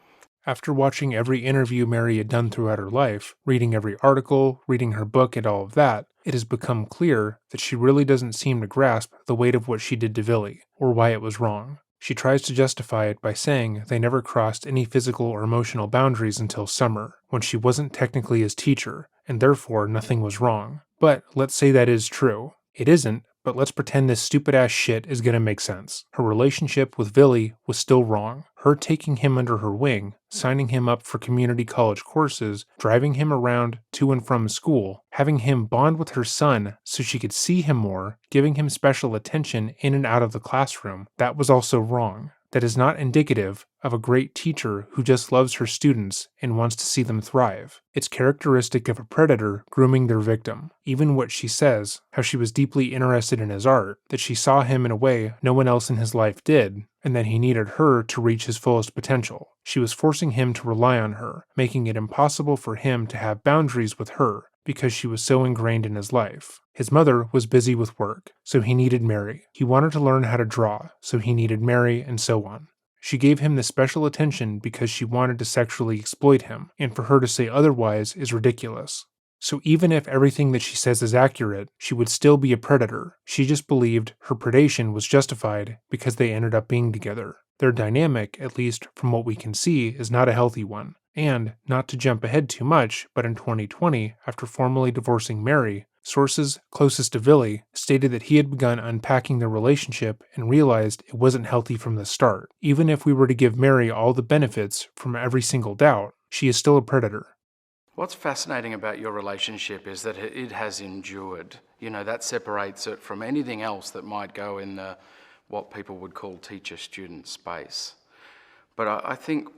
After watching every interview Mary had done throughout her life, reading every article, reading her book and all of that, it has become clear that she really doesn't seem to grasp the weight of what she did to Billy, or why it was wrong. She tries to justify it by saying they never crossed any physical or emotional boundaries until summer, when she wasn't technically his teacher, and therefore nothing was wrong. But let's say that is true. It isn't, but let's pretend this stupid-ass shit is gonna make sense. Her relationship with Billy was still wrong. Her taking him under her wing, signing him up for community college courses, driving him around to and from school, having him bond with her son so she could see him more, giving him special attention in and out of the classroom, that was also wrong. That is not indicative of a great teacher who just loves her students and wants to see them thrive. It's characteristic of a predator grooming their victim. Even what she says, how she was deeply interested in his art, that she saw him in a way no one else in his life did, and that he needed her to reach his fullest potential. She was forcing him to rely on her, making it impossible for him to have boundaries with her, because she was so ingrained in his life. His mother was busy with work, so he needed Mary. He wanted to learn how to draw, so he needed Mary, and so on. She gave him this special attention because she wanted to sexually exploit him, and for her to say otherwise is ridiculous. So even if everything that she says is accurate, she would still be a predator. She just believed her predation was justified because they ended up being together. Their dynamic, at least from what we can see, is not a healthy one. And, not to jump ahead too much, but in 2020, after formally divorcing Mary, sources closest to Billy stated that he had begun unpacking their relationship and realized it wasn't healthy from the start. Even if we were to give Mary all the benefits from every single doubt, she is still a predator. What's fascinating about your relationship is that it has endured. That separates it from anything else that might go in the what people would call teacher-student space. But I think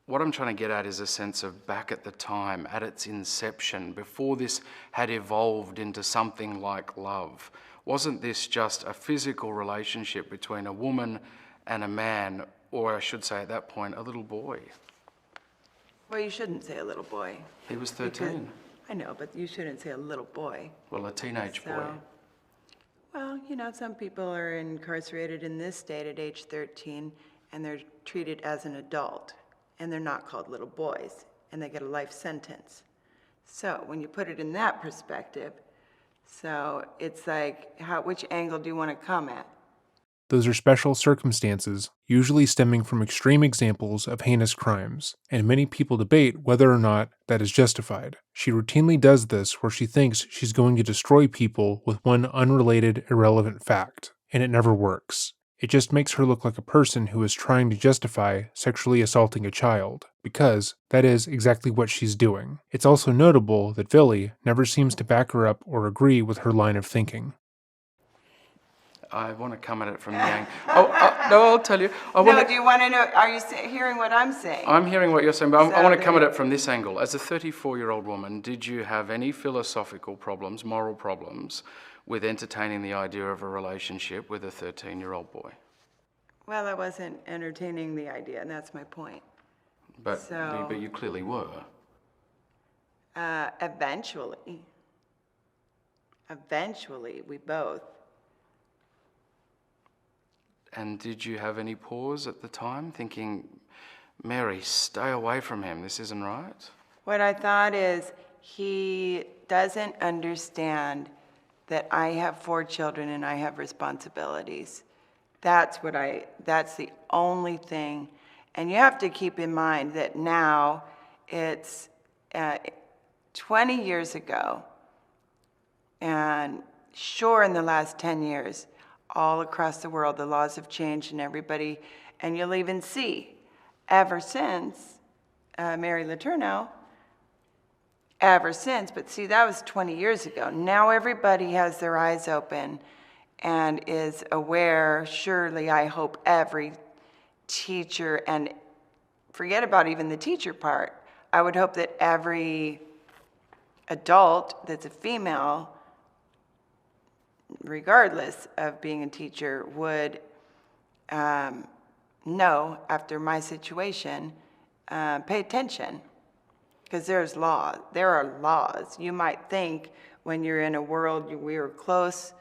what I'm trying to get at is a sense of back at the time, at its inception, before this had evolved into something like love. Wasn't this just a physical relationship between a woman and a man, or I should say at that point, a little boy? Well, you shouldn't say a little boy. He was 13. I know, but you shouldn't say a little boy. Well, a teenage boy. Well, some people are incarcerated in this state at age 13, and they're treated as an adult, and they're not called little boys, and they get a life sentence. So when you put it in that perspective, so it's like, which angle do you want to come at? Those are special circumstances, usually stemming from extreme examples of heinous crimes, and many people debate whether or not that is justified. She routinely does this where she thinks she's going to destroy people with one unrelated, irrelevant fact, and it never works. It just makes her look like a person who is trying to justify sexually assaulting a child, because that is exactly what she's doing. It's also notable that Billy never seems to back her up or agree with her line of thinking. I want to come at it from the angle. No, I'll tell you. Do you want to know? Are you hearing what I'm saying? I'm hearing what you're saying, but I want to come at it from this angle. As a 34-year-old woman, did you have any philosophical problems, moral problems, with entertaining the idea of a relationship with a 13-year-old boy? Well, I wasn't entertaining the idea, and that's my point. But you clearly were. Eventually, we both. And did you have any pause at the time, thinking, Mary, stay away from him, this isn't right? What I thought is, he doesn't understand that I have 4 children and I have responsibilities. That's the only thing. And you have to keep in mind that now it's 20 years ago, and sure, in the last 10 years, all across the world, the laws have changed, and you'll even see, ever since Mary Letourneau, but see, that was 20 years ago. Now everybody has their eyes open and is aware, surely, I hope every teacher, and forget about even the teacher part, I would hope that every adult that's a female, regardless of being a teacher, would know, after my situation, pay attention, because there are laws. You might think when you're in a world, we were close,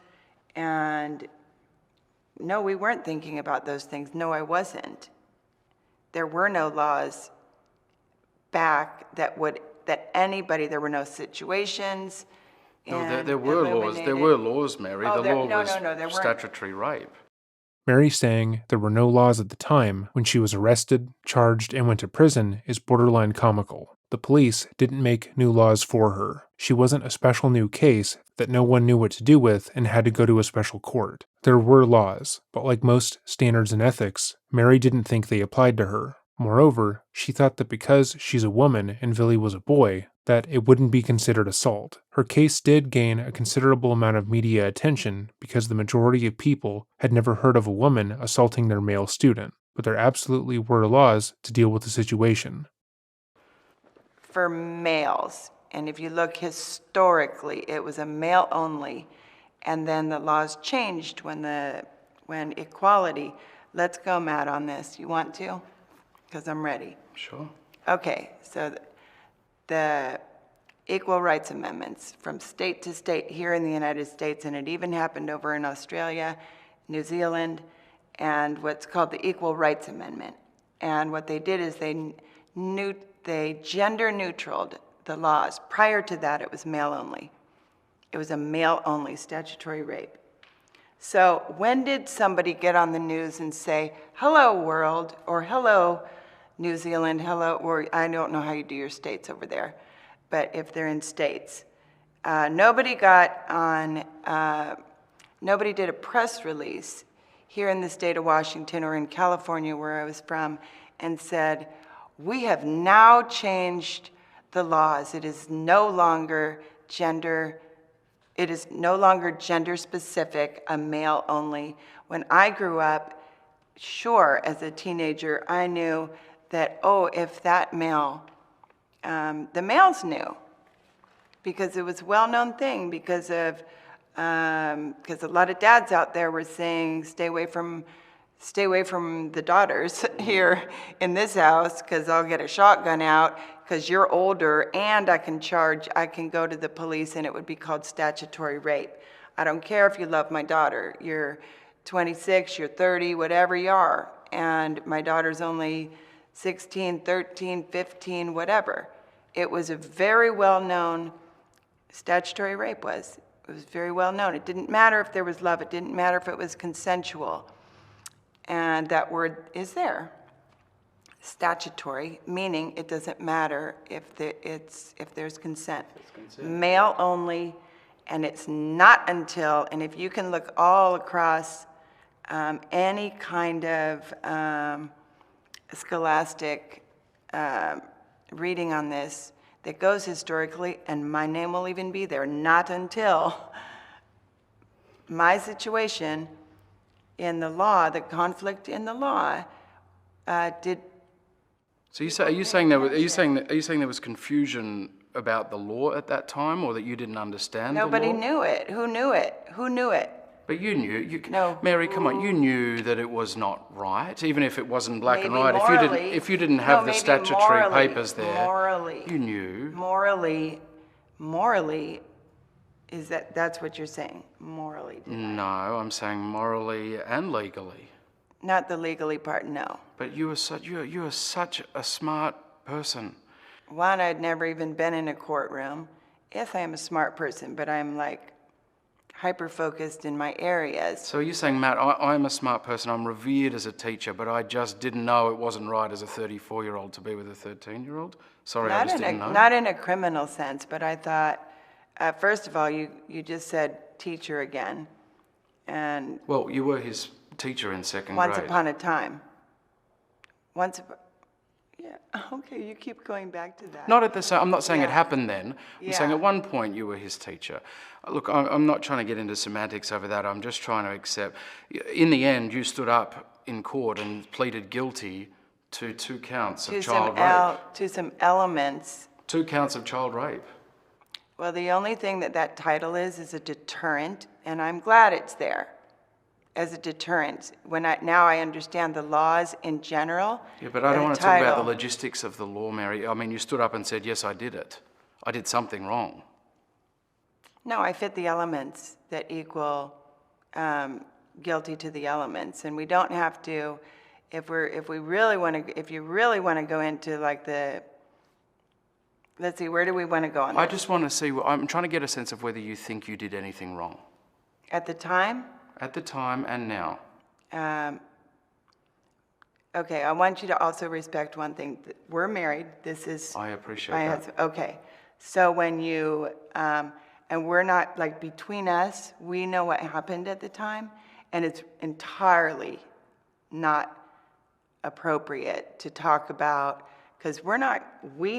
and no, we weren't thinking about those things. No, I wasn't. There were no laws back there were no situations. No, there were laws. There were laws, Mary. The law was statutory rape. Mary saying there were no laws at the time when she was arrested, charged, and went to prison is borderline comical. The police didn't make new laws for her. She wasn't a special new case that no one knew what to do with and had to go to a special court. There were laws, but like most standards and ethics, Mary didn't think they applied to her. Moreover, she thought that because she's a woman and Billy was a boy, that it wouldn't be considered assault. Her case did gain a considerable amount of media attention because the majority of people had never heard of a woman assaulting their male student, but there absolutely were laws to deal with the situation. For males, and if you look historically, it was a male only, and then the laws changed when equality. Let's go, Matt, on this. You want to? Because I'm ready. Sure. Okay, so the Equal Rights Amendments from state to state here in the United States, and it even happened over in Australia, New Zealand, and what's called the Equal Rights Amendment. And what they did is they gender neutraled the laws. Prior to that, it was male only. It was a male only statutory rape. So when did somebody get on the news and say, hello world, or hello New Zealand, hello, or I don't know how you do your states over there, but if they're in states, nobody did a press release here in the state of Washington or in California where I was from and said, we have now changed the laws. It is no longer gender specific, a male only. When I grew up, sure, as a teenager, I knew that, if that male, the males knew, because it was a well-known thing, because a lot of dads out there were saying, stay away from the daughters here in this house, because I'll get a shotgun out, because you're older, and I can go to the police, and it would be called statutory rape. I don't care if you love my daughter. You're 26, you're 30, whatever you are, and my daughter's only 16, 13, 15, whatever. It was a very well-known, statutory rape was. It was very well known. It didn't matter if there was love. It didn't matter if it was consensual. And that word is there. Statutory, meaning it doesn't matter if there's consent. Male only, and it's not until, and if you can look all across any kind of scholastic reading on this that goes historically, and my name will even be there, not until my situation in the law, the conflict in the law, did. So are you saying there was confusion about the law at that time, or that you didn't understand Nobody the law? knew it. Who knew it? Who knew it? But you knew. No. Mary, come on. You knew that it was not right, even if it wasn't black and Maybe white. morally. If you didn't have the maybe statutory morally. papers there, Morally. you knew. Morally, that's what you're saying? Morally. No, I'm saying morally and legally. Not the legally part, no. But you were such a smart person. One, I'd never even been in a courtroom. Yes, I am a smart person, but I'm like hyper-focused in my areas. So you're saying, Matt, I'm a smart person, I'm revered as a teacher, but I just didn't know it wasn't right as a 34-year-old to be with a 13-year-old? Sorry, I just didn't know. Not in a criminal sense, but I thought, first of all, you just said teacher again. And well, you were his teacher in second once grade. upon a time. Yeah, okay, you keep going back to that. Not at the same. I'm not saying it Yeah. happened then. I'm saying Yeah. at one point you were his teacher. Look, I'm not trying to get into semantics over that. I'm just trying to accept. In the end, you stood up in court and pleaded guilty to 2 counts of child rape. To some elements. 2 counts of child rape. Well, the only thing that title is a deterrent, and I'm glad it's there as a deterrent. Now I understand the laws in general. Yeah, but I don't the want to talk about title. the logistics of the law, Mary. I mean, you stood up and said, yes, I did it. I did something wrong. No, I fit the elements that equal guilty to the elements, and we don't have to. If you really want to go into like the. Let's see, where do we want to go on this? I just want to see. I'm trying to get a sense of whether you think you did anything wrong. At the time? At the time and now. Okay, I want you to also respect one thing. We're married. This is I appreciate my that. husband. Okay, So when you, and we're not, like, between us, we know what happened at the time, and it's entirely not appropriate to talk about, because we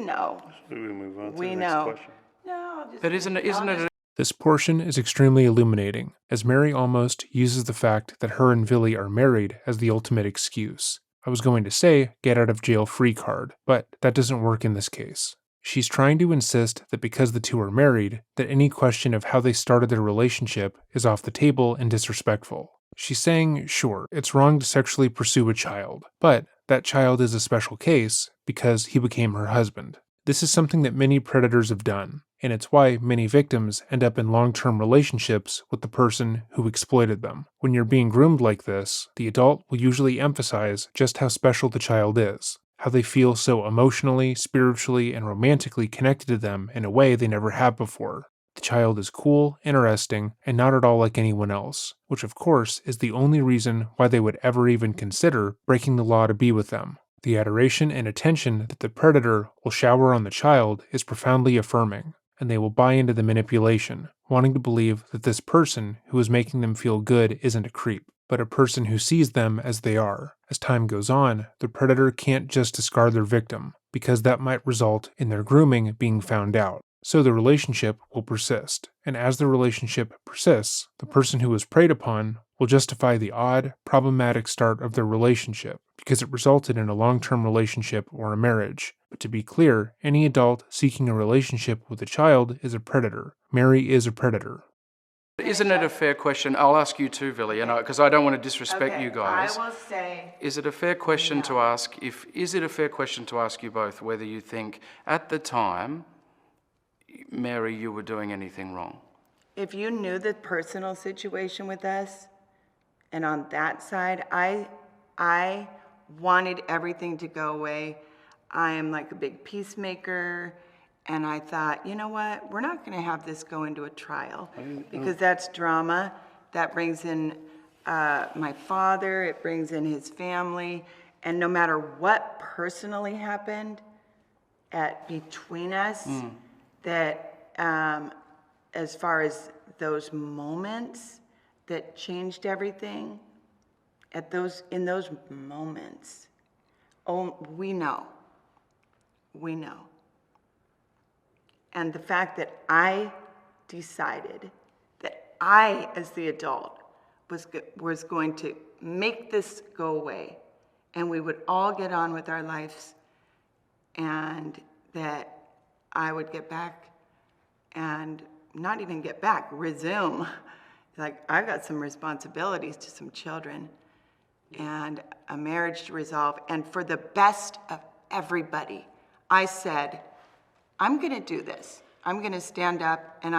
know. We move on to We the next know. question. No, I'll just. But isn't it This portion is extremely illuminating, as Mary almost uses the fact that her and Billy are married as the ultimate excuse. I was going to say, get out of jail free card, but that doesn't work in this case. She's trying to insist that because the two are married, that any question of how they started their relationship is off the table and disrespectful. She's saying, sure, it's wrong to sexually pursue a child, but that child is a special case because he became her husband. This is something that many predators have done, and it's why many victims end up in long-term relationships with the person who exploited them. When you're being groomed like this, the adult will usually emphasize just how special the child is, how they feel so emotionally, spiritually, and romantically connected to them in a way they never have before. The child is cool, interesting, and not at all like anyone else, which of course is the only reason why they would ever even consider breaking the law to be with them. The adoration and attention that the predator will shower on the child is profoundly affirming, and they will buy into the manipulation, wanting to believe that this person who is making them feel good isn't a creep, but a person who sees them as they are. As time goes on, the predator can't just discard their victim, because that might result in their grooming being found out. So the relationship will persist, and as the relationship persists, the person who was preyed upon will justify the odd, problematic start of their relationship, because it resulted in a long-term relationship or a marriage. But to be clear, any adult seeking a relationship with a child is a predator. Mary is a predator. Isn't it a fair question? I'll ask you too, Billy, because I don't want to disrespect Okay, you guys. I will say, Is it a fair question to ask? Is it a fair question to ask you both whether you think at the time, Mary, you were doing anything wrong? if you knew the personal situation with us, and on that side, I wanted everything to go away. I am like a big peacemaker, and I thought, you know what? We're not going to have this go into a trial because that's drama. That brings in my father. It brings in his family, and no matter what personally happened between us, that as far as those moments that changed everything, in those moments, we know. And the fact that I decided that I, as the adult, was going to make this go away, and we would all get on with our lives, and that I would get back, and not even get back, resume. Like, I got some responsibilities to some children, and a marriage to resolve, and for the best of everybody, I said, I'm going to do this. I'm going to stand up, and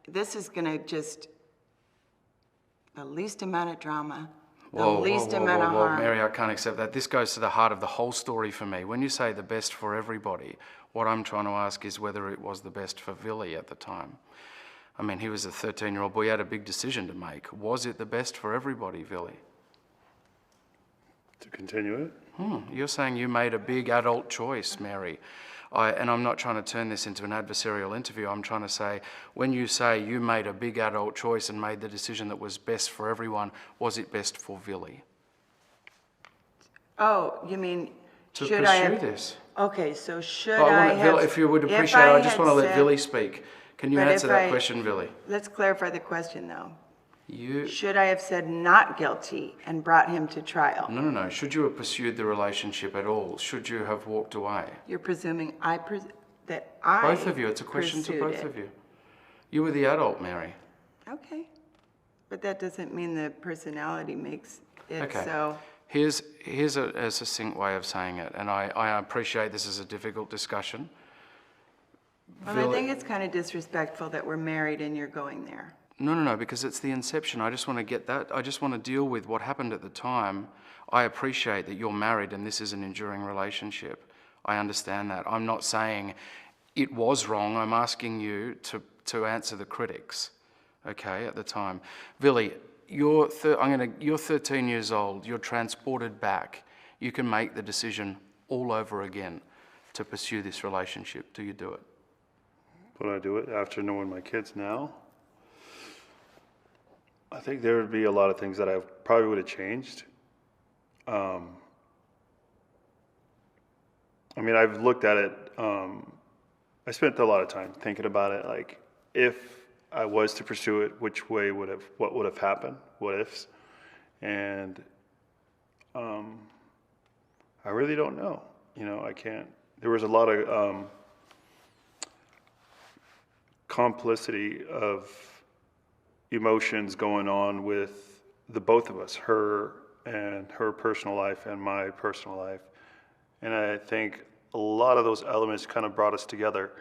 this is going to just, the least amount of drama, the least amount of harm. Mary, I can't accept that. This goes to the heart of the whole story for me. When you say the best for everybody, what I'm trying to ask is whether it was the best for Billy at the time. I mean, he was a 13-year-old boy. He had a big decision to make. Was it the best for everybody, Billy? To continue it? You're saying you made a big adult choice, Mary. And I'm not trying to turn this into an adversarial interview. I'm trying to say, when you say you made a big adult choice and made the decision that was best for everyone, was it best for Billy? Oh, you mean, To should pursue I have... this. Okay, so should I have... If you would if appreciate it, I just had want to let said- Billy speak. Can you But answer if that I- question, Billy? Let's clarify the question, though. You... Should I have said not guilty and brought him to trial? No. Should you have pursued the relationship at all? Should you have walked away? You're presuming that I Both of you. It's a question to pursued both it. of you. You were the adult, Mary. Okay. But that doesn't mean the personality makes it Okay. so. Here's a succinct way of saying it, and I appreciate this is a difficult discussion. Well, I think it's kind of disrespectful that we're married and you're going there. No, because it's the inception. I just want to get that. I just want to deal with what happened at the time. I appreciate that you're married and this is an enduring relationship. I understand that. I'm not saying it was wrong. I'm asking you to answer the critics, okay, at the time. Billy, you're 13 years old. You're transported back. You can make the decision all over again to pursue this relationship. Do you do it? Would I do it after knowing my kids now? I think there would be a lot of things that I probably would have changed. I mean, I've looked at it. I spent a lot of time thinking about it. Like, if I was to pursue it, which way what would have happened? What ifs? And I really don't know. I can't. There was a lot of complicity of emotions going on with the both of us, her and her personal life and my personal life. And I think a lot of those elements kind of brought us together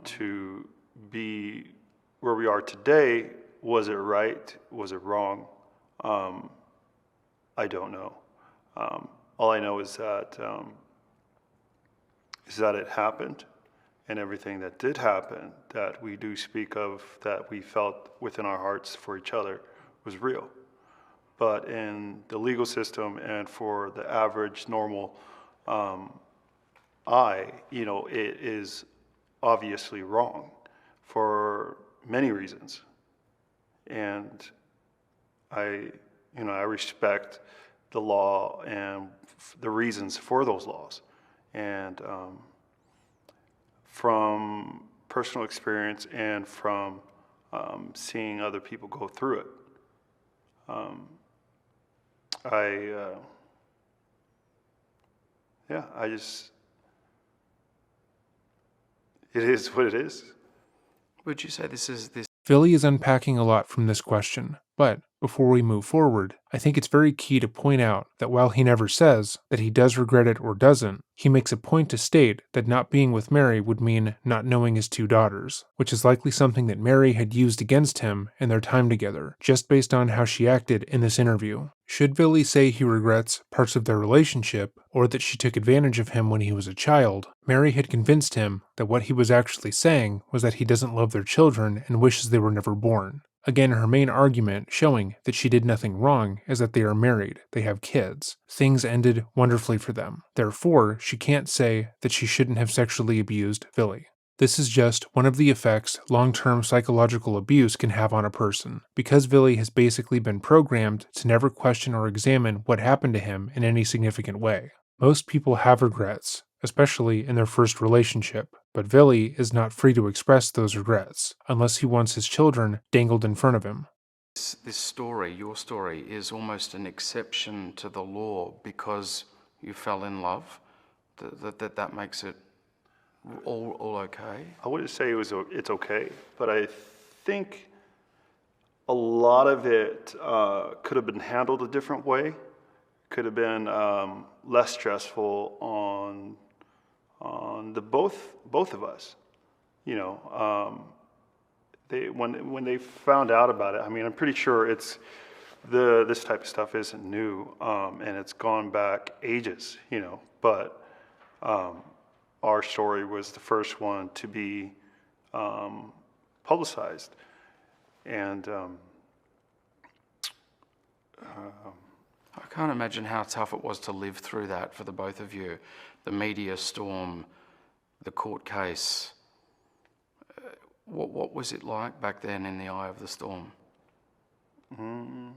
to be where we are today. Was it right? Was it wrong? I don't know. All I know is that it happened, and everything that did happen, that we do speak of, that we felt within our hearts for each other, was real. But in the legal system and for the average normal it is obviously wrong for many reasons. And I respect the law and the reasons for those laws. And from personal experience and from seeing other people go through it, it is what it is. Would you say this? Philly is unpacking a lot from this question, but before we move forward, I think it's very key to point out that while he never says that he does regret it or doesn't, he makes a point to state that not being with Mary would mean not knowing his two daughters, which is likely something that Mary had used against him in their time together, just based on how she acted in this interview. Should Billy say he regrets parts of their relationship, or that she took advantage of him when he was a child, Mary had convinced him that what he was actually saying was that he doesn't love their children and wishes they were never born. Again, her main argument, showing that she did nothing wrong, is that they are married, they have kids. Things ended wonderfully for them. Therefore, she can't say that she shouldn't have sexually abused Billy. This is just one of the effects long-term psychological abuse can have on a person, because Billy has basically been programmed to never question or examine what happened to him in any significant way. Most people have regrets, especially in their first relationship, but Billy is not free to express those regrets, unless he wants his children dangled in front of him. This story, your story, is almost an exception to the law because you fell in love. That makes it all okay. I wouldn't say it's okay, but I think a lot of it could have been handled a different way. Could have been less stressful on the both of us. When they found out about it, I mean, I'm pretty sure this type of stuff isn't new, and it's gone back ages. But our story was the first one to be publicized, and I can't imagine how tough it was to live through that for the both of you. The media storm, the court case. What was it like back then in the eye of the storm? The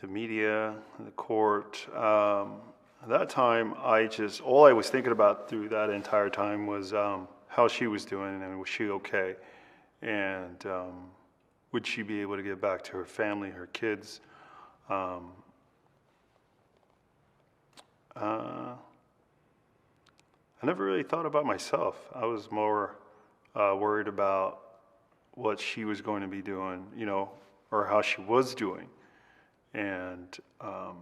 media, the court. At that time, all I was thinking about through that entire time was how she was doing, and was she okay? And would she be able to get back to her family, her kids? I never really thought about myself. I was more worried about what she was going to be doing, or how she was doing. And I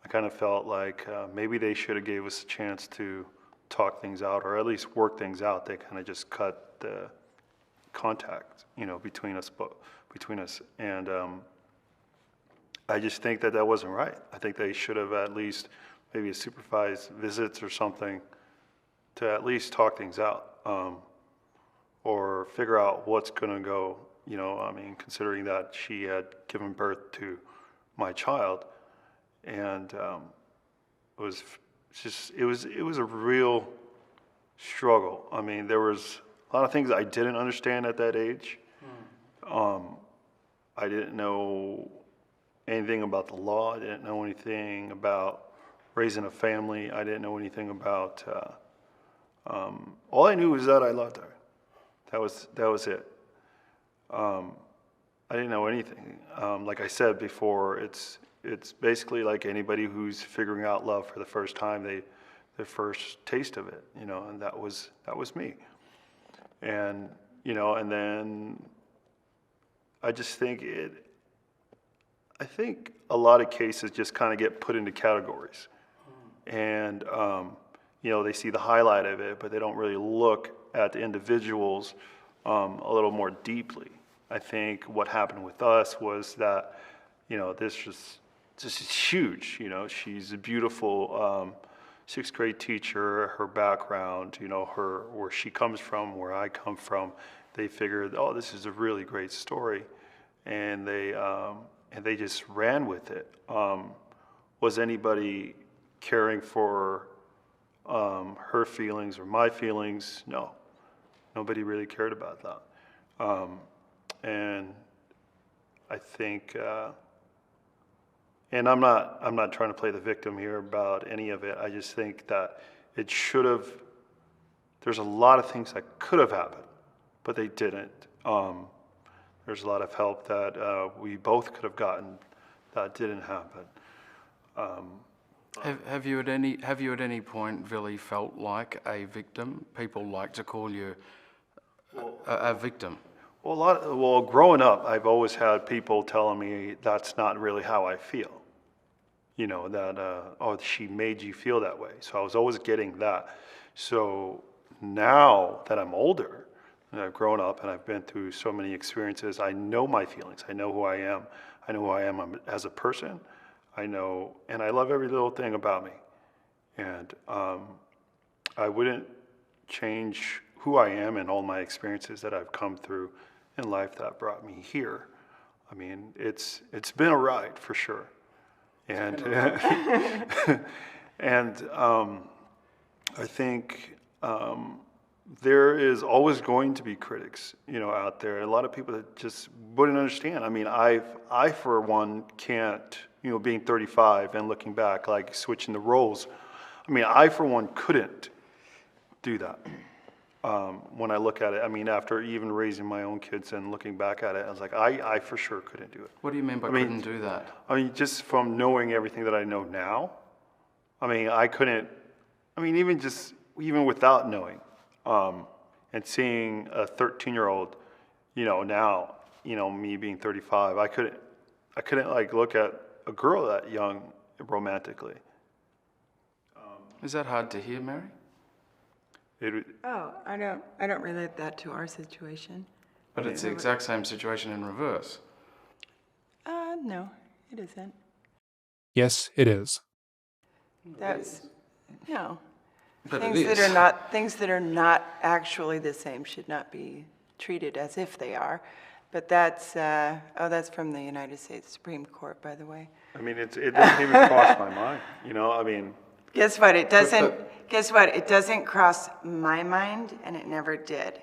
kind of felt like maybe they should have gave us a chance to talk things out, or at least work things out. They kind of just cut the contact, between us. And I just think that wasn't right. I think they should have at least maybe supervised visits or something to at least talk things out, or figure out what's going to go. Considering that she had given birth to my child, and it was a real struggle. I mean, there was a lot of things I didn't understand at that age. I didn't know anything about the law. I didn't know anything about raising a family. I didn't know anything about, all I knew was that I loved her. That was it. I didn't know anything. Like I said before, it's basically like anybody who's figuring out love for the first time, their first taste of it, you know, and that was me. And, you know, and then I just think I think a lot of cases just kind of get put into categories. And, you know, they see the highlight of it, but they don't really look at the individuals a little more deeply. I think what happened with us was that, you know, this is huge. You know, she's a beautiful sixth grade teacher. Her background, you know, where she comes from, where I come from, they figured, oh, this is a really great story, and they just ran with it. Was anybody caring for her feelings or my feelings? No, nobody really cared about that. And I think, and I'm not trying to play the victim here about any of it. I just think that it should have. There's a lot of things that could have happened, but they didn't. There's a lot of help that we both could have gotten that didn't happen. Have you at any point really felt like a victim? People like to call you a victim. Well, growing up, I've always had people telling me that's not really how I feel. You know, that, oh, she made you feel that way. So I was always getting that. So now that I'm older, and I've grown up and I've been through so many experiences, I know my feelings. I know who I am. I know who I am as a person. I know, and I love every little thing about me. And I wouldn't change who I am and all my experiences that I've come through in life that brought me here. I mean, it's been a ride for sure. And and I think there is always going to be critics, you know, out there. A lot of people that just wouldn't understand. I mean, I for one can't, you know, being 35 and looking back, like switching the roles. I mean, I for one couldn't do that. When I look at it, I mean, after even raising my own kids and looking back at it, I was like, I for sure couldn't do it. What do you mean by couldn't do that? I mean, just from knowing everything that I know now, I mean, I couldn't, I mean, even without knowing, and seeing a 13-year-old, you know, now, you know, me being 35, I couldn't like look at a girl that young romantically. Is that hard to hear, Mary? Oh, I don't relate that to our situation. But it's the exact same situation in reverse. No, it isn't. Yes, it is. That's, no. But Things it is. things that are not actually the same should not be treated as if they are. But that's, that's from the United States Supreme Court, by the way. I mean, it doesn't even cross my mind, you know, I mean. Guess what? It doesn't cross my mind, and it never did.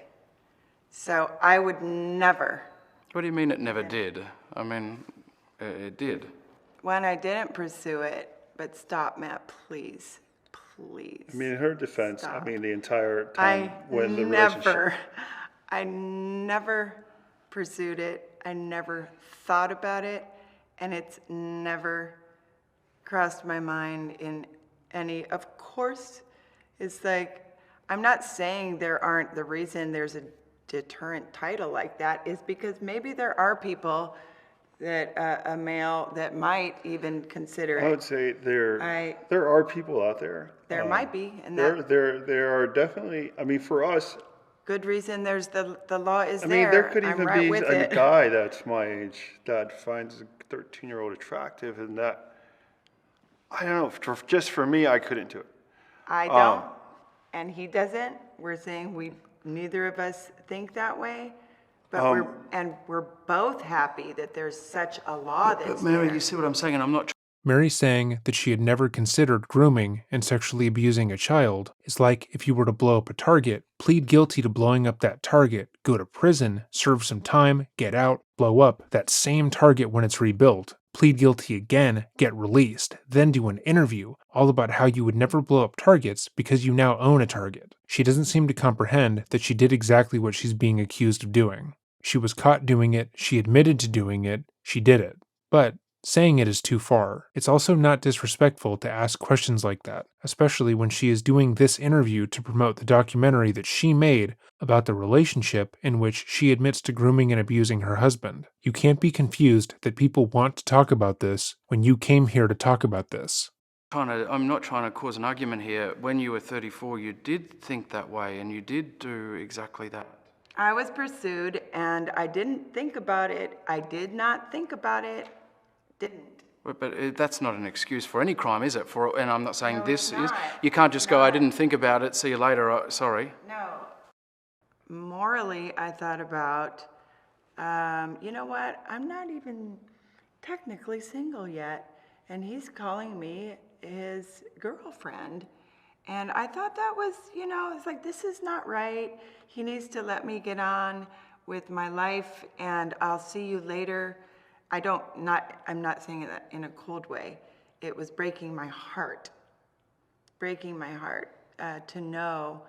So I would never. What do you mean it never did? I mean, it did. When I didn't pursue it, but stop, Matt, please. Please. I mean, in her defense, Stop. I mean, the entire time when the relationship. I never pursued it. I never thought about it. And it's never crossed my mind in any. Of course, it's like, I'm not saying the reason there's a deterrent title like that is because maybe there are people that a male that might even consider it. I would say there are people out there. There might be, and there are definitely. I mean, for us, good reason. There's the law is I there. mean, there could I'm even right be with a it. guy that's my age that finds a 13-year-old attractive, and that I don't know. Just for me, I couldn't do it. I don't, and he doesn't. We're saying neither of us think that way, but we're both happy that there's such a law that's But Mary, there. you see what I'm saying? And I'm not Mary saying that she had never considered grooming and sexually abusing a child is like if you were to blow up a target, plead guilty to blowing up that target, go to prison, serve some time, get out, blow up that same target when it's rebuilt, plead guilty again, get released, then do an interview all about how you would never blow up targets because you now own a target. She doesn't seem to comprehend that she did exactly what she's being accused of doing. She was caught doing it, she admitted to doing it, she did it. But saying it is too far. It's also not disrespectful to ask questions like that, especially when she is doing this interview to promote the documentary that she made about the relationship in which she admits to grooming and abusing her husband. You can't be confused that people want to talk about this when you came here to talk about this. I'm not trying to cause an argument here. When you were 34, you did think that way and you did do exactly that. I was pursued and I didn't think about it. I did not think about it. Didn't. But that's not an excuse for any crime, is it? And I'm not saying No, this it's is. not. You can't just go, I didn't think about it, see you later, sorry. No. Morally, I thought about, you know what? I'm not even technically single yet. And he's calling me his girlfriend. And I thought that was, it's like, this is not right. He needs to let me get on with my life and I'll see you later. I'm not saying that in a cold way. It was breaking my heart to know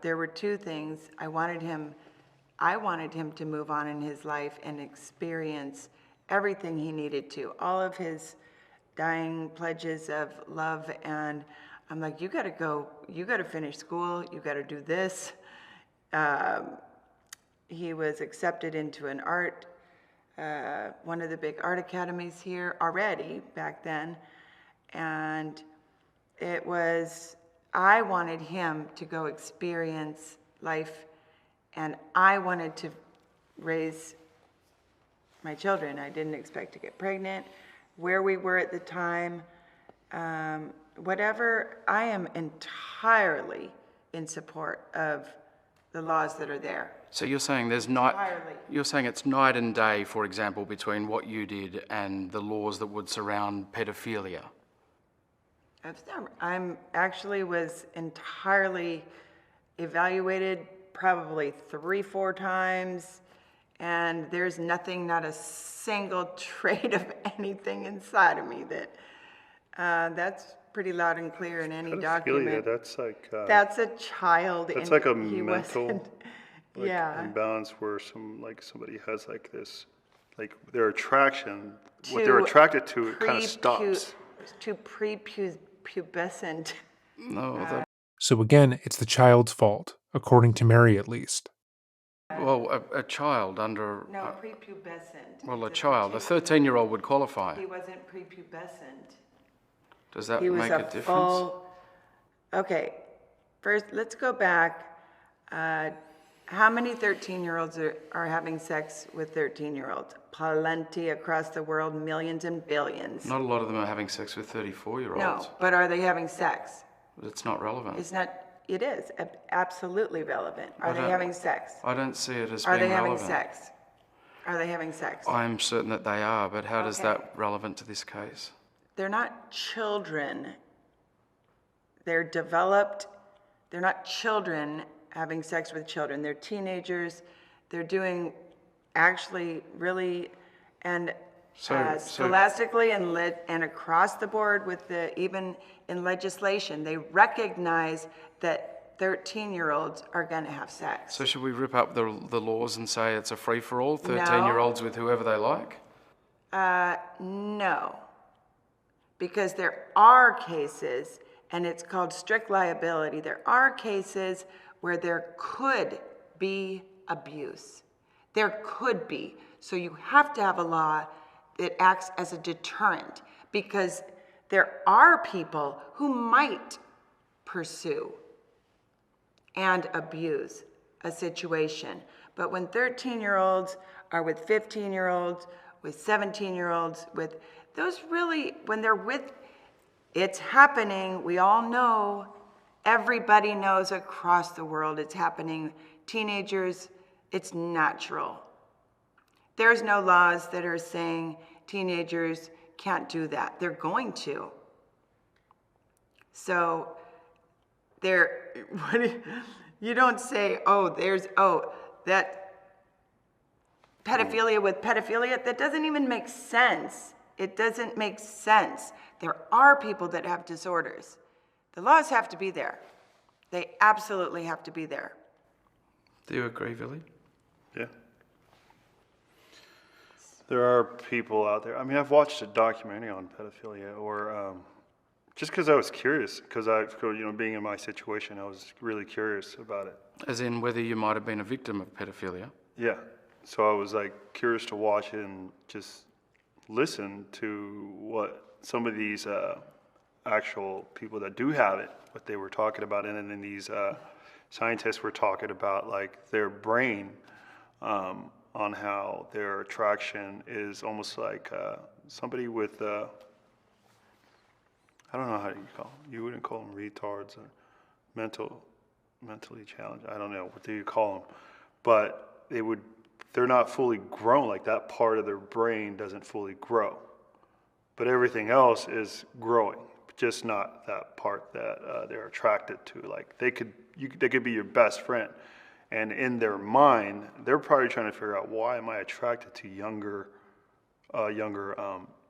there were two things. I wanted him to move on in his life and experience everything he needed to, all of his dying pledges of love. And I'm like, you gotta go, you gotta finish school, you gotta do this. He was accepted into an one of the big art academies here already back then. And I wanted him to go experience life and I wanted to raise my children. I didn't expect to get pregnant. Where we were at the time, whatever, I am entirely in support of the laws that are there. So you're saying it's night and day, for example, between what you did and the laws that would surround pedophilia. I'm actually was entirely evaluated probably 3-4 times, and there's nothing, not a single trait of anything inside of me that that's pretty loud and clear in any document. That's like That's a child. that's and like a he mental wasn't- yeah. imbalance where somebody has like this, like their attraction, what To they're attracted to, it kind of stops. To prepubescent. No, So again, it's the child's fault, according to Mary at least. well, a child under. No, prepubescent. Well, a It's child, a 13-year-old would qualify. He wasn't prepubescent. Does that He was make a difference? Okay, first, let's go back. How many 13-year-olds are having sex with 13-year-olds? Plenty across the world, millions and billions. Not a lot of them are having sex with 34-year-olds. No, but are they having sex? It's not relevant. It's not, it is absolutely relevant. Are they having sex? I don't see it as Are being they having relevant. sex? Are they having sex? I'm certain that they are, but how does Okay. that relevant to this case? They're not children. They're developed. They're not children having sex with children. They're teenagers. They're doing actually really, and scholastically and across the board with even in legislation, they recognize that 13-year-olds are going to have sex. So should we rip up the laws and say it's a free-for-all, 13-year-olds with whoever they like? No, because there are cases, and it's called strict liability. There are cases where there could be abuse. There could be. So you have to have a law that acts as a deterrent, because there are people who might pursue and abuse a situation. But when 13-year-olds are with 15-year-olds, with 17-year-olds, with those really, when they're with, it's happening. We all know, everybody knows across the world it's happening. Teenagers, it's natural. There's no laws that are saying teenagers can't do that. They're going to. So you don't say, that pedophilia with pedophilia, that doesn't even make sense. It doesn't make sense. There are people that have disorders. The laws have to be there. They absolutely have to be there. Do you agree, Billy? Yeah. There are people out there. I mean, I've watched a documentary on pedophilia, or just because I was curious, because being in my situation, I was really curious about it. As in whether you might have been a victim of pedophilia? Yeah. So I was like curious to watch it and just listen to what some of these actual people that do have it, what they were talking about, and then these scientists were talking about like their brain, on how their attraction is almost like somebody with I don't know how you call them. You wouldn't call them retards or mentally challenged. I don't know, what do you call them? But they're not fully grown. Like that part of their brain doesn't fully grow, but everything else is growing, just not that part that they're attracted to. Like they could be your best friend, and in their mind, they're probably trying to figure out, why am I attracted to younger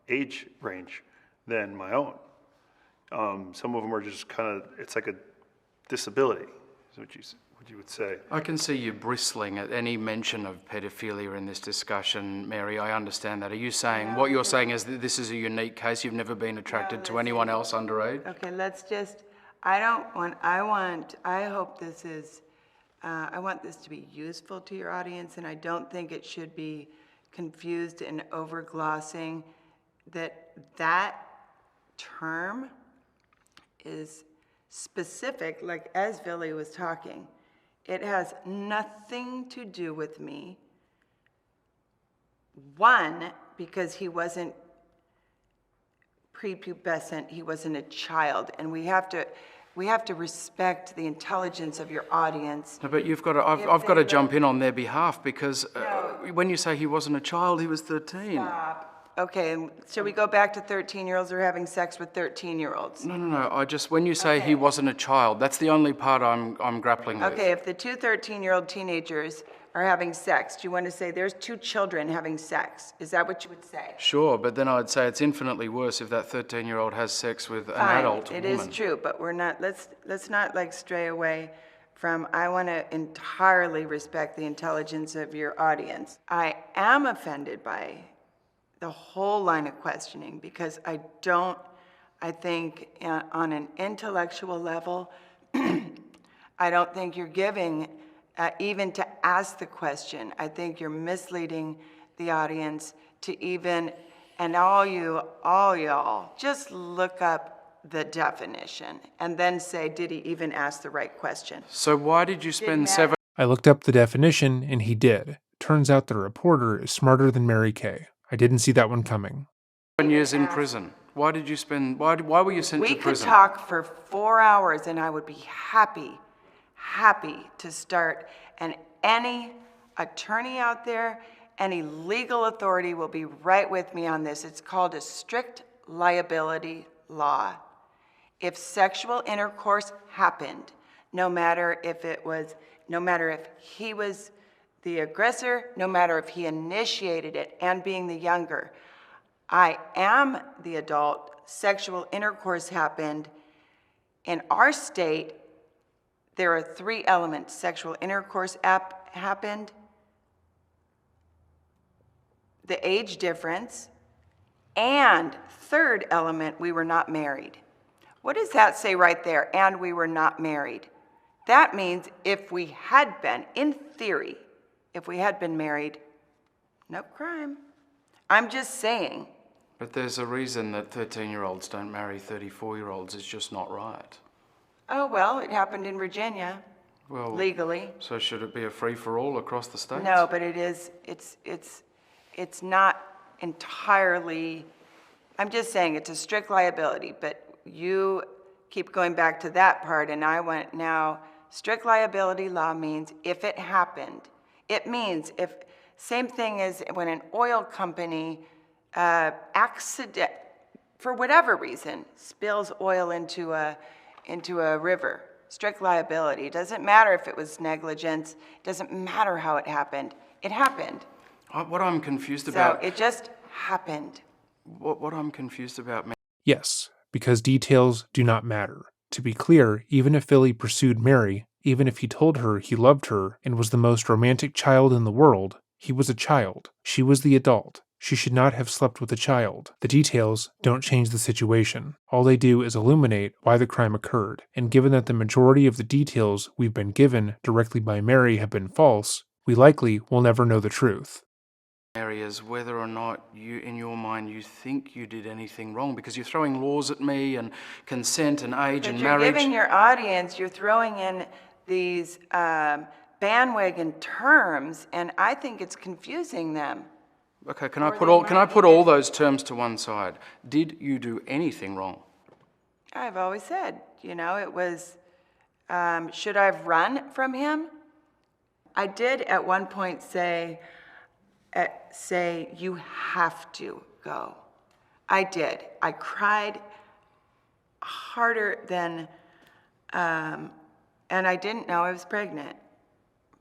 age range than my own? Some of them are just kind of, it's like a disability, is what you would say. I can see you bristling at any mention of pedophilia in this discussion, Mary. I understand that. Are you saying, what you're saying is that this is a unique case, you've never been attracted to anyone else underage? Okay, I want this to be useful to your audience, and I don't think it should be confused and overglossing that term is specific, like as Billy was talking. It has nothing to do with me. One, because he wasn't prepubescent, he wasn't a child, and we have to respect the intelligence of your audience. No, but I've got to jump in on their behalf, because when you say he wasn't a child, he was 13. Stop. Okay, and shall we go back to 13-year-olds who are having sex with 13-year-olds? No. When you say he wasn't a child, that's the only part I'm grappling with. Okay, if the two 13-year-old teenagers are having sex, do you want to say there's two children having sex? Is that what you would say? Sure, but then I'd say it's infinitely worse if that 13-year-old has sex with an adult woman. It is true, but we're not, let's not like stray away from, I want to entirely respect the intelligence of your audience. I am offended by the whole line of questioning, because I think on an intellectual level, I don't think you're giving, even to ask the question, I think you're misleading the audience to even, and all y'all, just look up the definition and then say, did he even ask the right question? So why did you spend 7... I looked up the definition, and he did. Turns out the reporter is smarter than Mary Kay. I didn't see that one coming. 7 years in prison. Why did you spend... Why were you sent to prison? We could talk for 4 hours, and I would be happy to start. And any attorney out there, any legal authority will be right with me on this. It's called a strict liability law. If sexual intercourse happened, no matter if he was the aggressor, no matter if he initiated it, and being the younger, I am the adult, sexual intercourse happened. In our state, there are 3 elements. Sexual intercourse happened, the age difference, and third element, we were not married. What does that say right there? And we were not married. That means if we had been, in theory, if we had been married, no crime. I'm just saying. But there's a reason that 13-year-olds don't marry 34-year-olds. It's just not right. Oh, well, it happened in Virginia, legally. So should it be a free-for-all across the states? No, but it is, it's not entirely, I'm just saying it's a strict liability, but you keep going back to that part, and I went now, strict liability law means if it happened. It means if, same thing as when an oil company accident, for whatever reason, spills oil into a river, strict liability. It doesn't matter if it was negligence. It doesn't matter how it happened. It happened. What I'm confused So about, it just happened. what I'm confused about, Yes, because details do not matter. To be clear, even if Billy pursued Mary, even if he told her he loved her and was the most romantic child in the world, he was a child. She was the adult. She should not have slept with a child. The details don't change the situation. All they do is illuminate why the crime occurred, and given that the majority of the details we've been given directly by Mary have been false, we likely will never know the truth. areas, whether or not you, in your mind, you think you did anything wrong, because you're throwing laws at me and consent and age But and you're marriage. giving your audience, you're throwing in these bandwagon terms, and I think it's confusing them. Okay, can I Or put they all can I might put be all those terms to one side? Did you do anything wrong? I've always said, it was, should I have run from him? I did at one point say, you have to go. I did. I cried harder than, and I didn't know I was pregnant.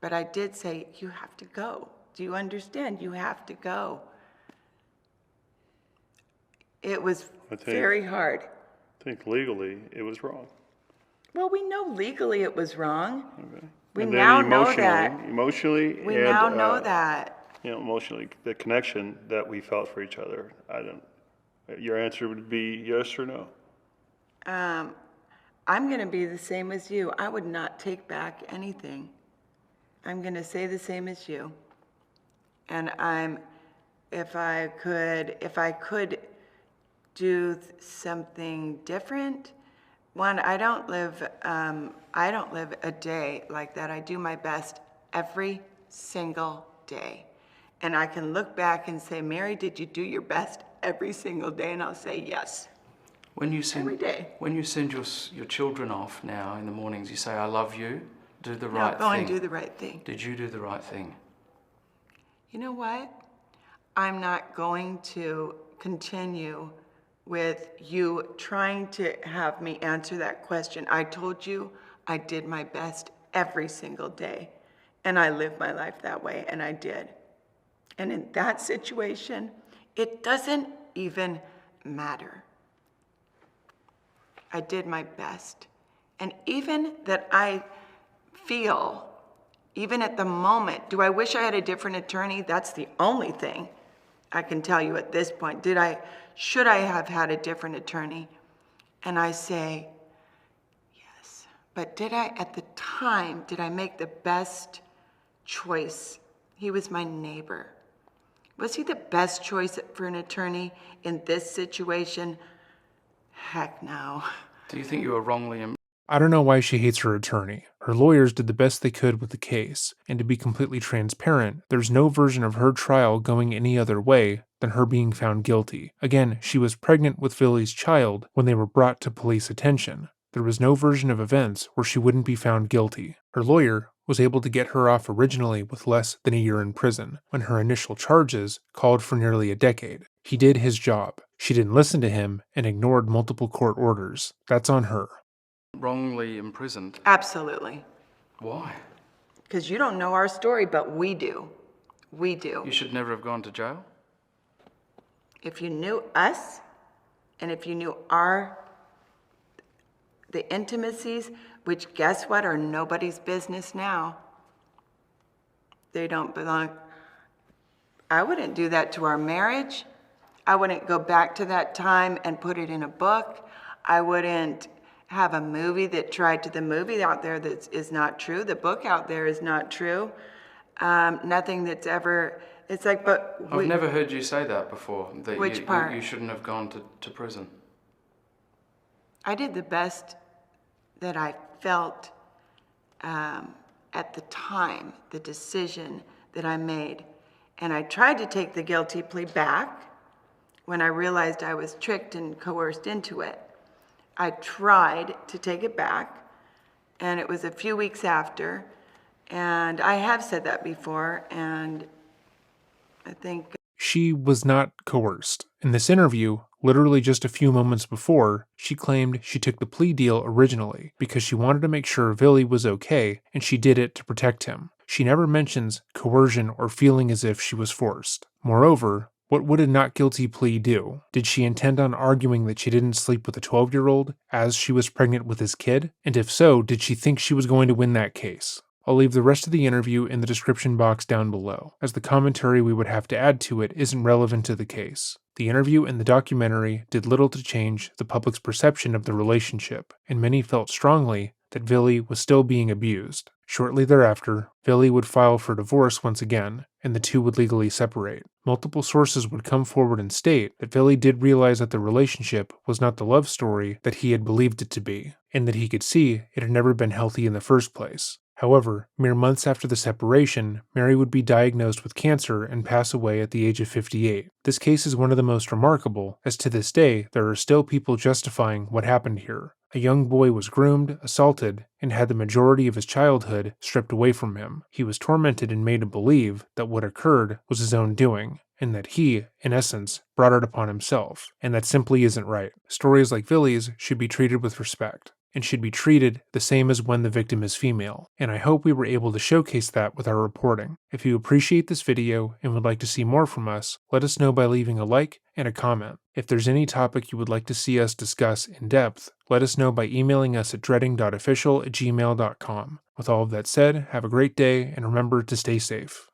But I did say, you have to go. Do you understand? You have to go. It was very hard. I think legally it was wrong. Well, we know legally it was wrong. Okay. We And then now know that. Emotionally, We and, now know that. Emotionally, the connection that we felt for each other. Your answer would be yes or no. I'm going to be the same as you. I would not take back anything. I'm going to say the same as you. And if I could do something different. One, I don't live a day like that. I do my best every single day. And I can look back and say, Mary, did you do your best every single day? And I'll say yes. When you send Every day. When you send your children off now in the mornings, you say, "I love you." Do the right No, go thing. and do the right thing. Did you do the right thing? You know what? I'm not going to continue with you trying to have me answer that question. I told you I did my best every single day, and I lived my life that way, and I did. And in that situation, it doesn't even matter. I did my best. And even that I feel, even at the moment, do I wish I had a different attorney? That's the only thing I can tell you at this point. Should I have had a different attorney? And I say, yes. But at the time, did I make the best choice? He was my neighbor. Was he the best choice for an attorney in this situation? Heck no. Do you think you were wrongly I don't know why she hates her attorney. Her lawyers did the best they could with the case, and to be completely transparent, there's no version of her trial going any other way than her being found guilty. Again, she was pregnant with Billy's child when they were brought to police attention. There was no version of events where she wouldn't be found guilty. Her lawyer was able to get her off originally with less than a year in prison, when her initial charges called for nearly a decade. He did his job. She didn't listen to him and ignored multiple court orders. That's on her. wrongly imprisoned? Absolutely. Why? Because you don't know our story, but we do. We do. You should never have gone to jail? If you knew us, and if you knew the intimacies, which guess what, are nobody's business now. They don't belong. I wouldn't do that to our marriage. I wouldn't go back to that time and put it in a book. I wouldn't have a movie that tried to, the movie out there that is not true. The book out there is not true. Nothing that's ever, it's like, but I've never heard you say that before, that Which part? You shouldn't have gone to prison. I did the best that I felt at the time, the decision that I made. And I tried to take the guilty plea back when I realized I was tricked and coerced into it. I tried to take it back, and it was a few weeks after, and I have said that before, and I think She was not coerced. In this interview, literally just a few moments before, she claimed she took the plea deal originally because she wanted to make sure Billy was okay and she did it to protect him. She never mentions coercion or feeling as if she was forced. Moreover, what would a not guilty plea do? Did she intend on arguing that she didn't sleep with a 12-year-old as she was pregnant with his kid? And if so, did she think she was going to win that case? I'll leave the rest of the interview in the description box down below, as the commentary we would have to add to it isn't relevant to the case. The interview and the documentary did little to change the public's perception of the relationship, and many felt strongly that Billy was still being abused. Shortly thereafter, Billy would file for divorce once again, and the two would legally separate. Multiple sources would come forward and state that Billy did realize that the relationship was not the love story that he had believed it to be, and that he could see it had never been healthy in the first place. However, mere months after the separation, Mary would be diagnosed with cancer and pass away at the age of 58. This case is one of the most remarkable, as to this day there are still people justifying what happened here. A young boy was groomed, assaulted, and had the majority of his childhood stripped away from him. He was tormented and made to believe that what occurred was his own doing, and that he, in essence, brought it upon himself. And that simply isn't right. Stories like Billy's should be treated with respect, and should be treated the same as when the victim is female, and I hope we were able to showcase that with our reporting. If you appreciate this video and would like to see more from us, let us know by leaving a like and a comment. If there's any topic you would like to see us discuss in depth, let us know by emailing us at dreading.official@gmail.com. With all of that said, have a great day and remember to stay safe.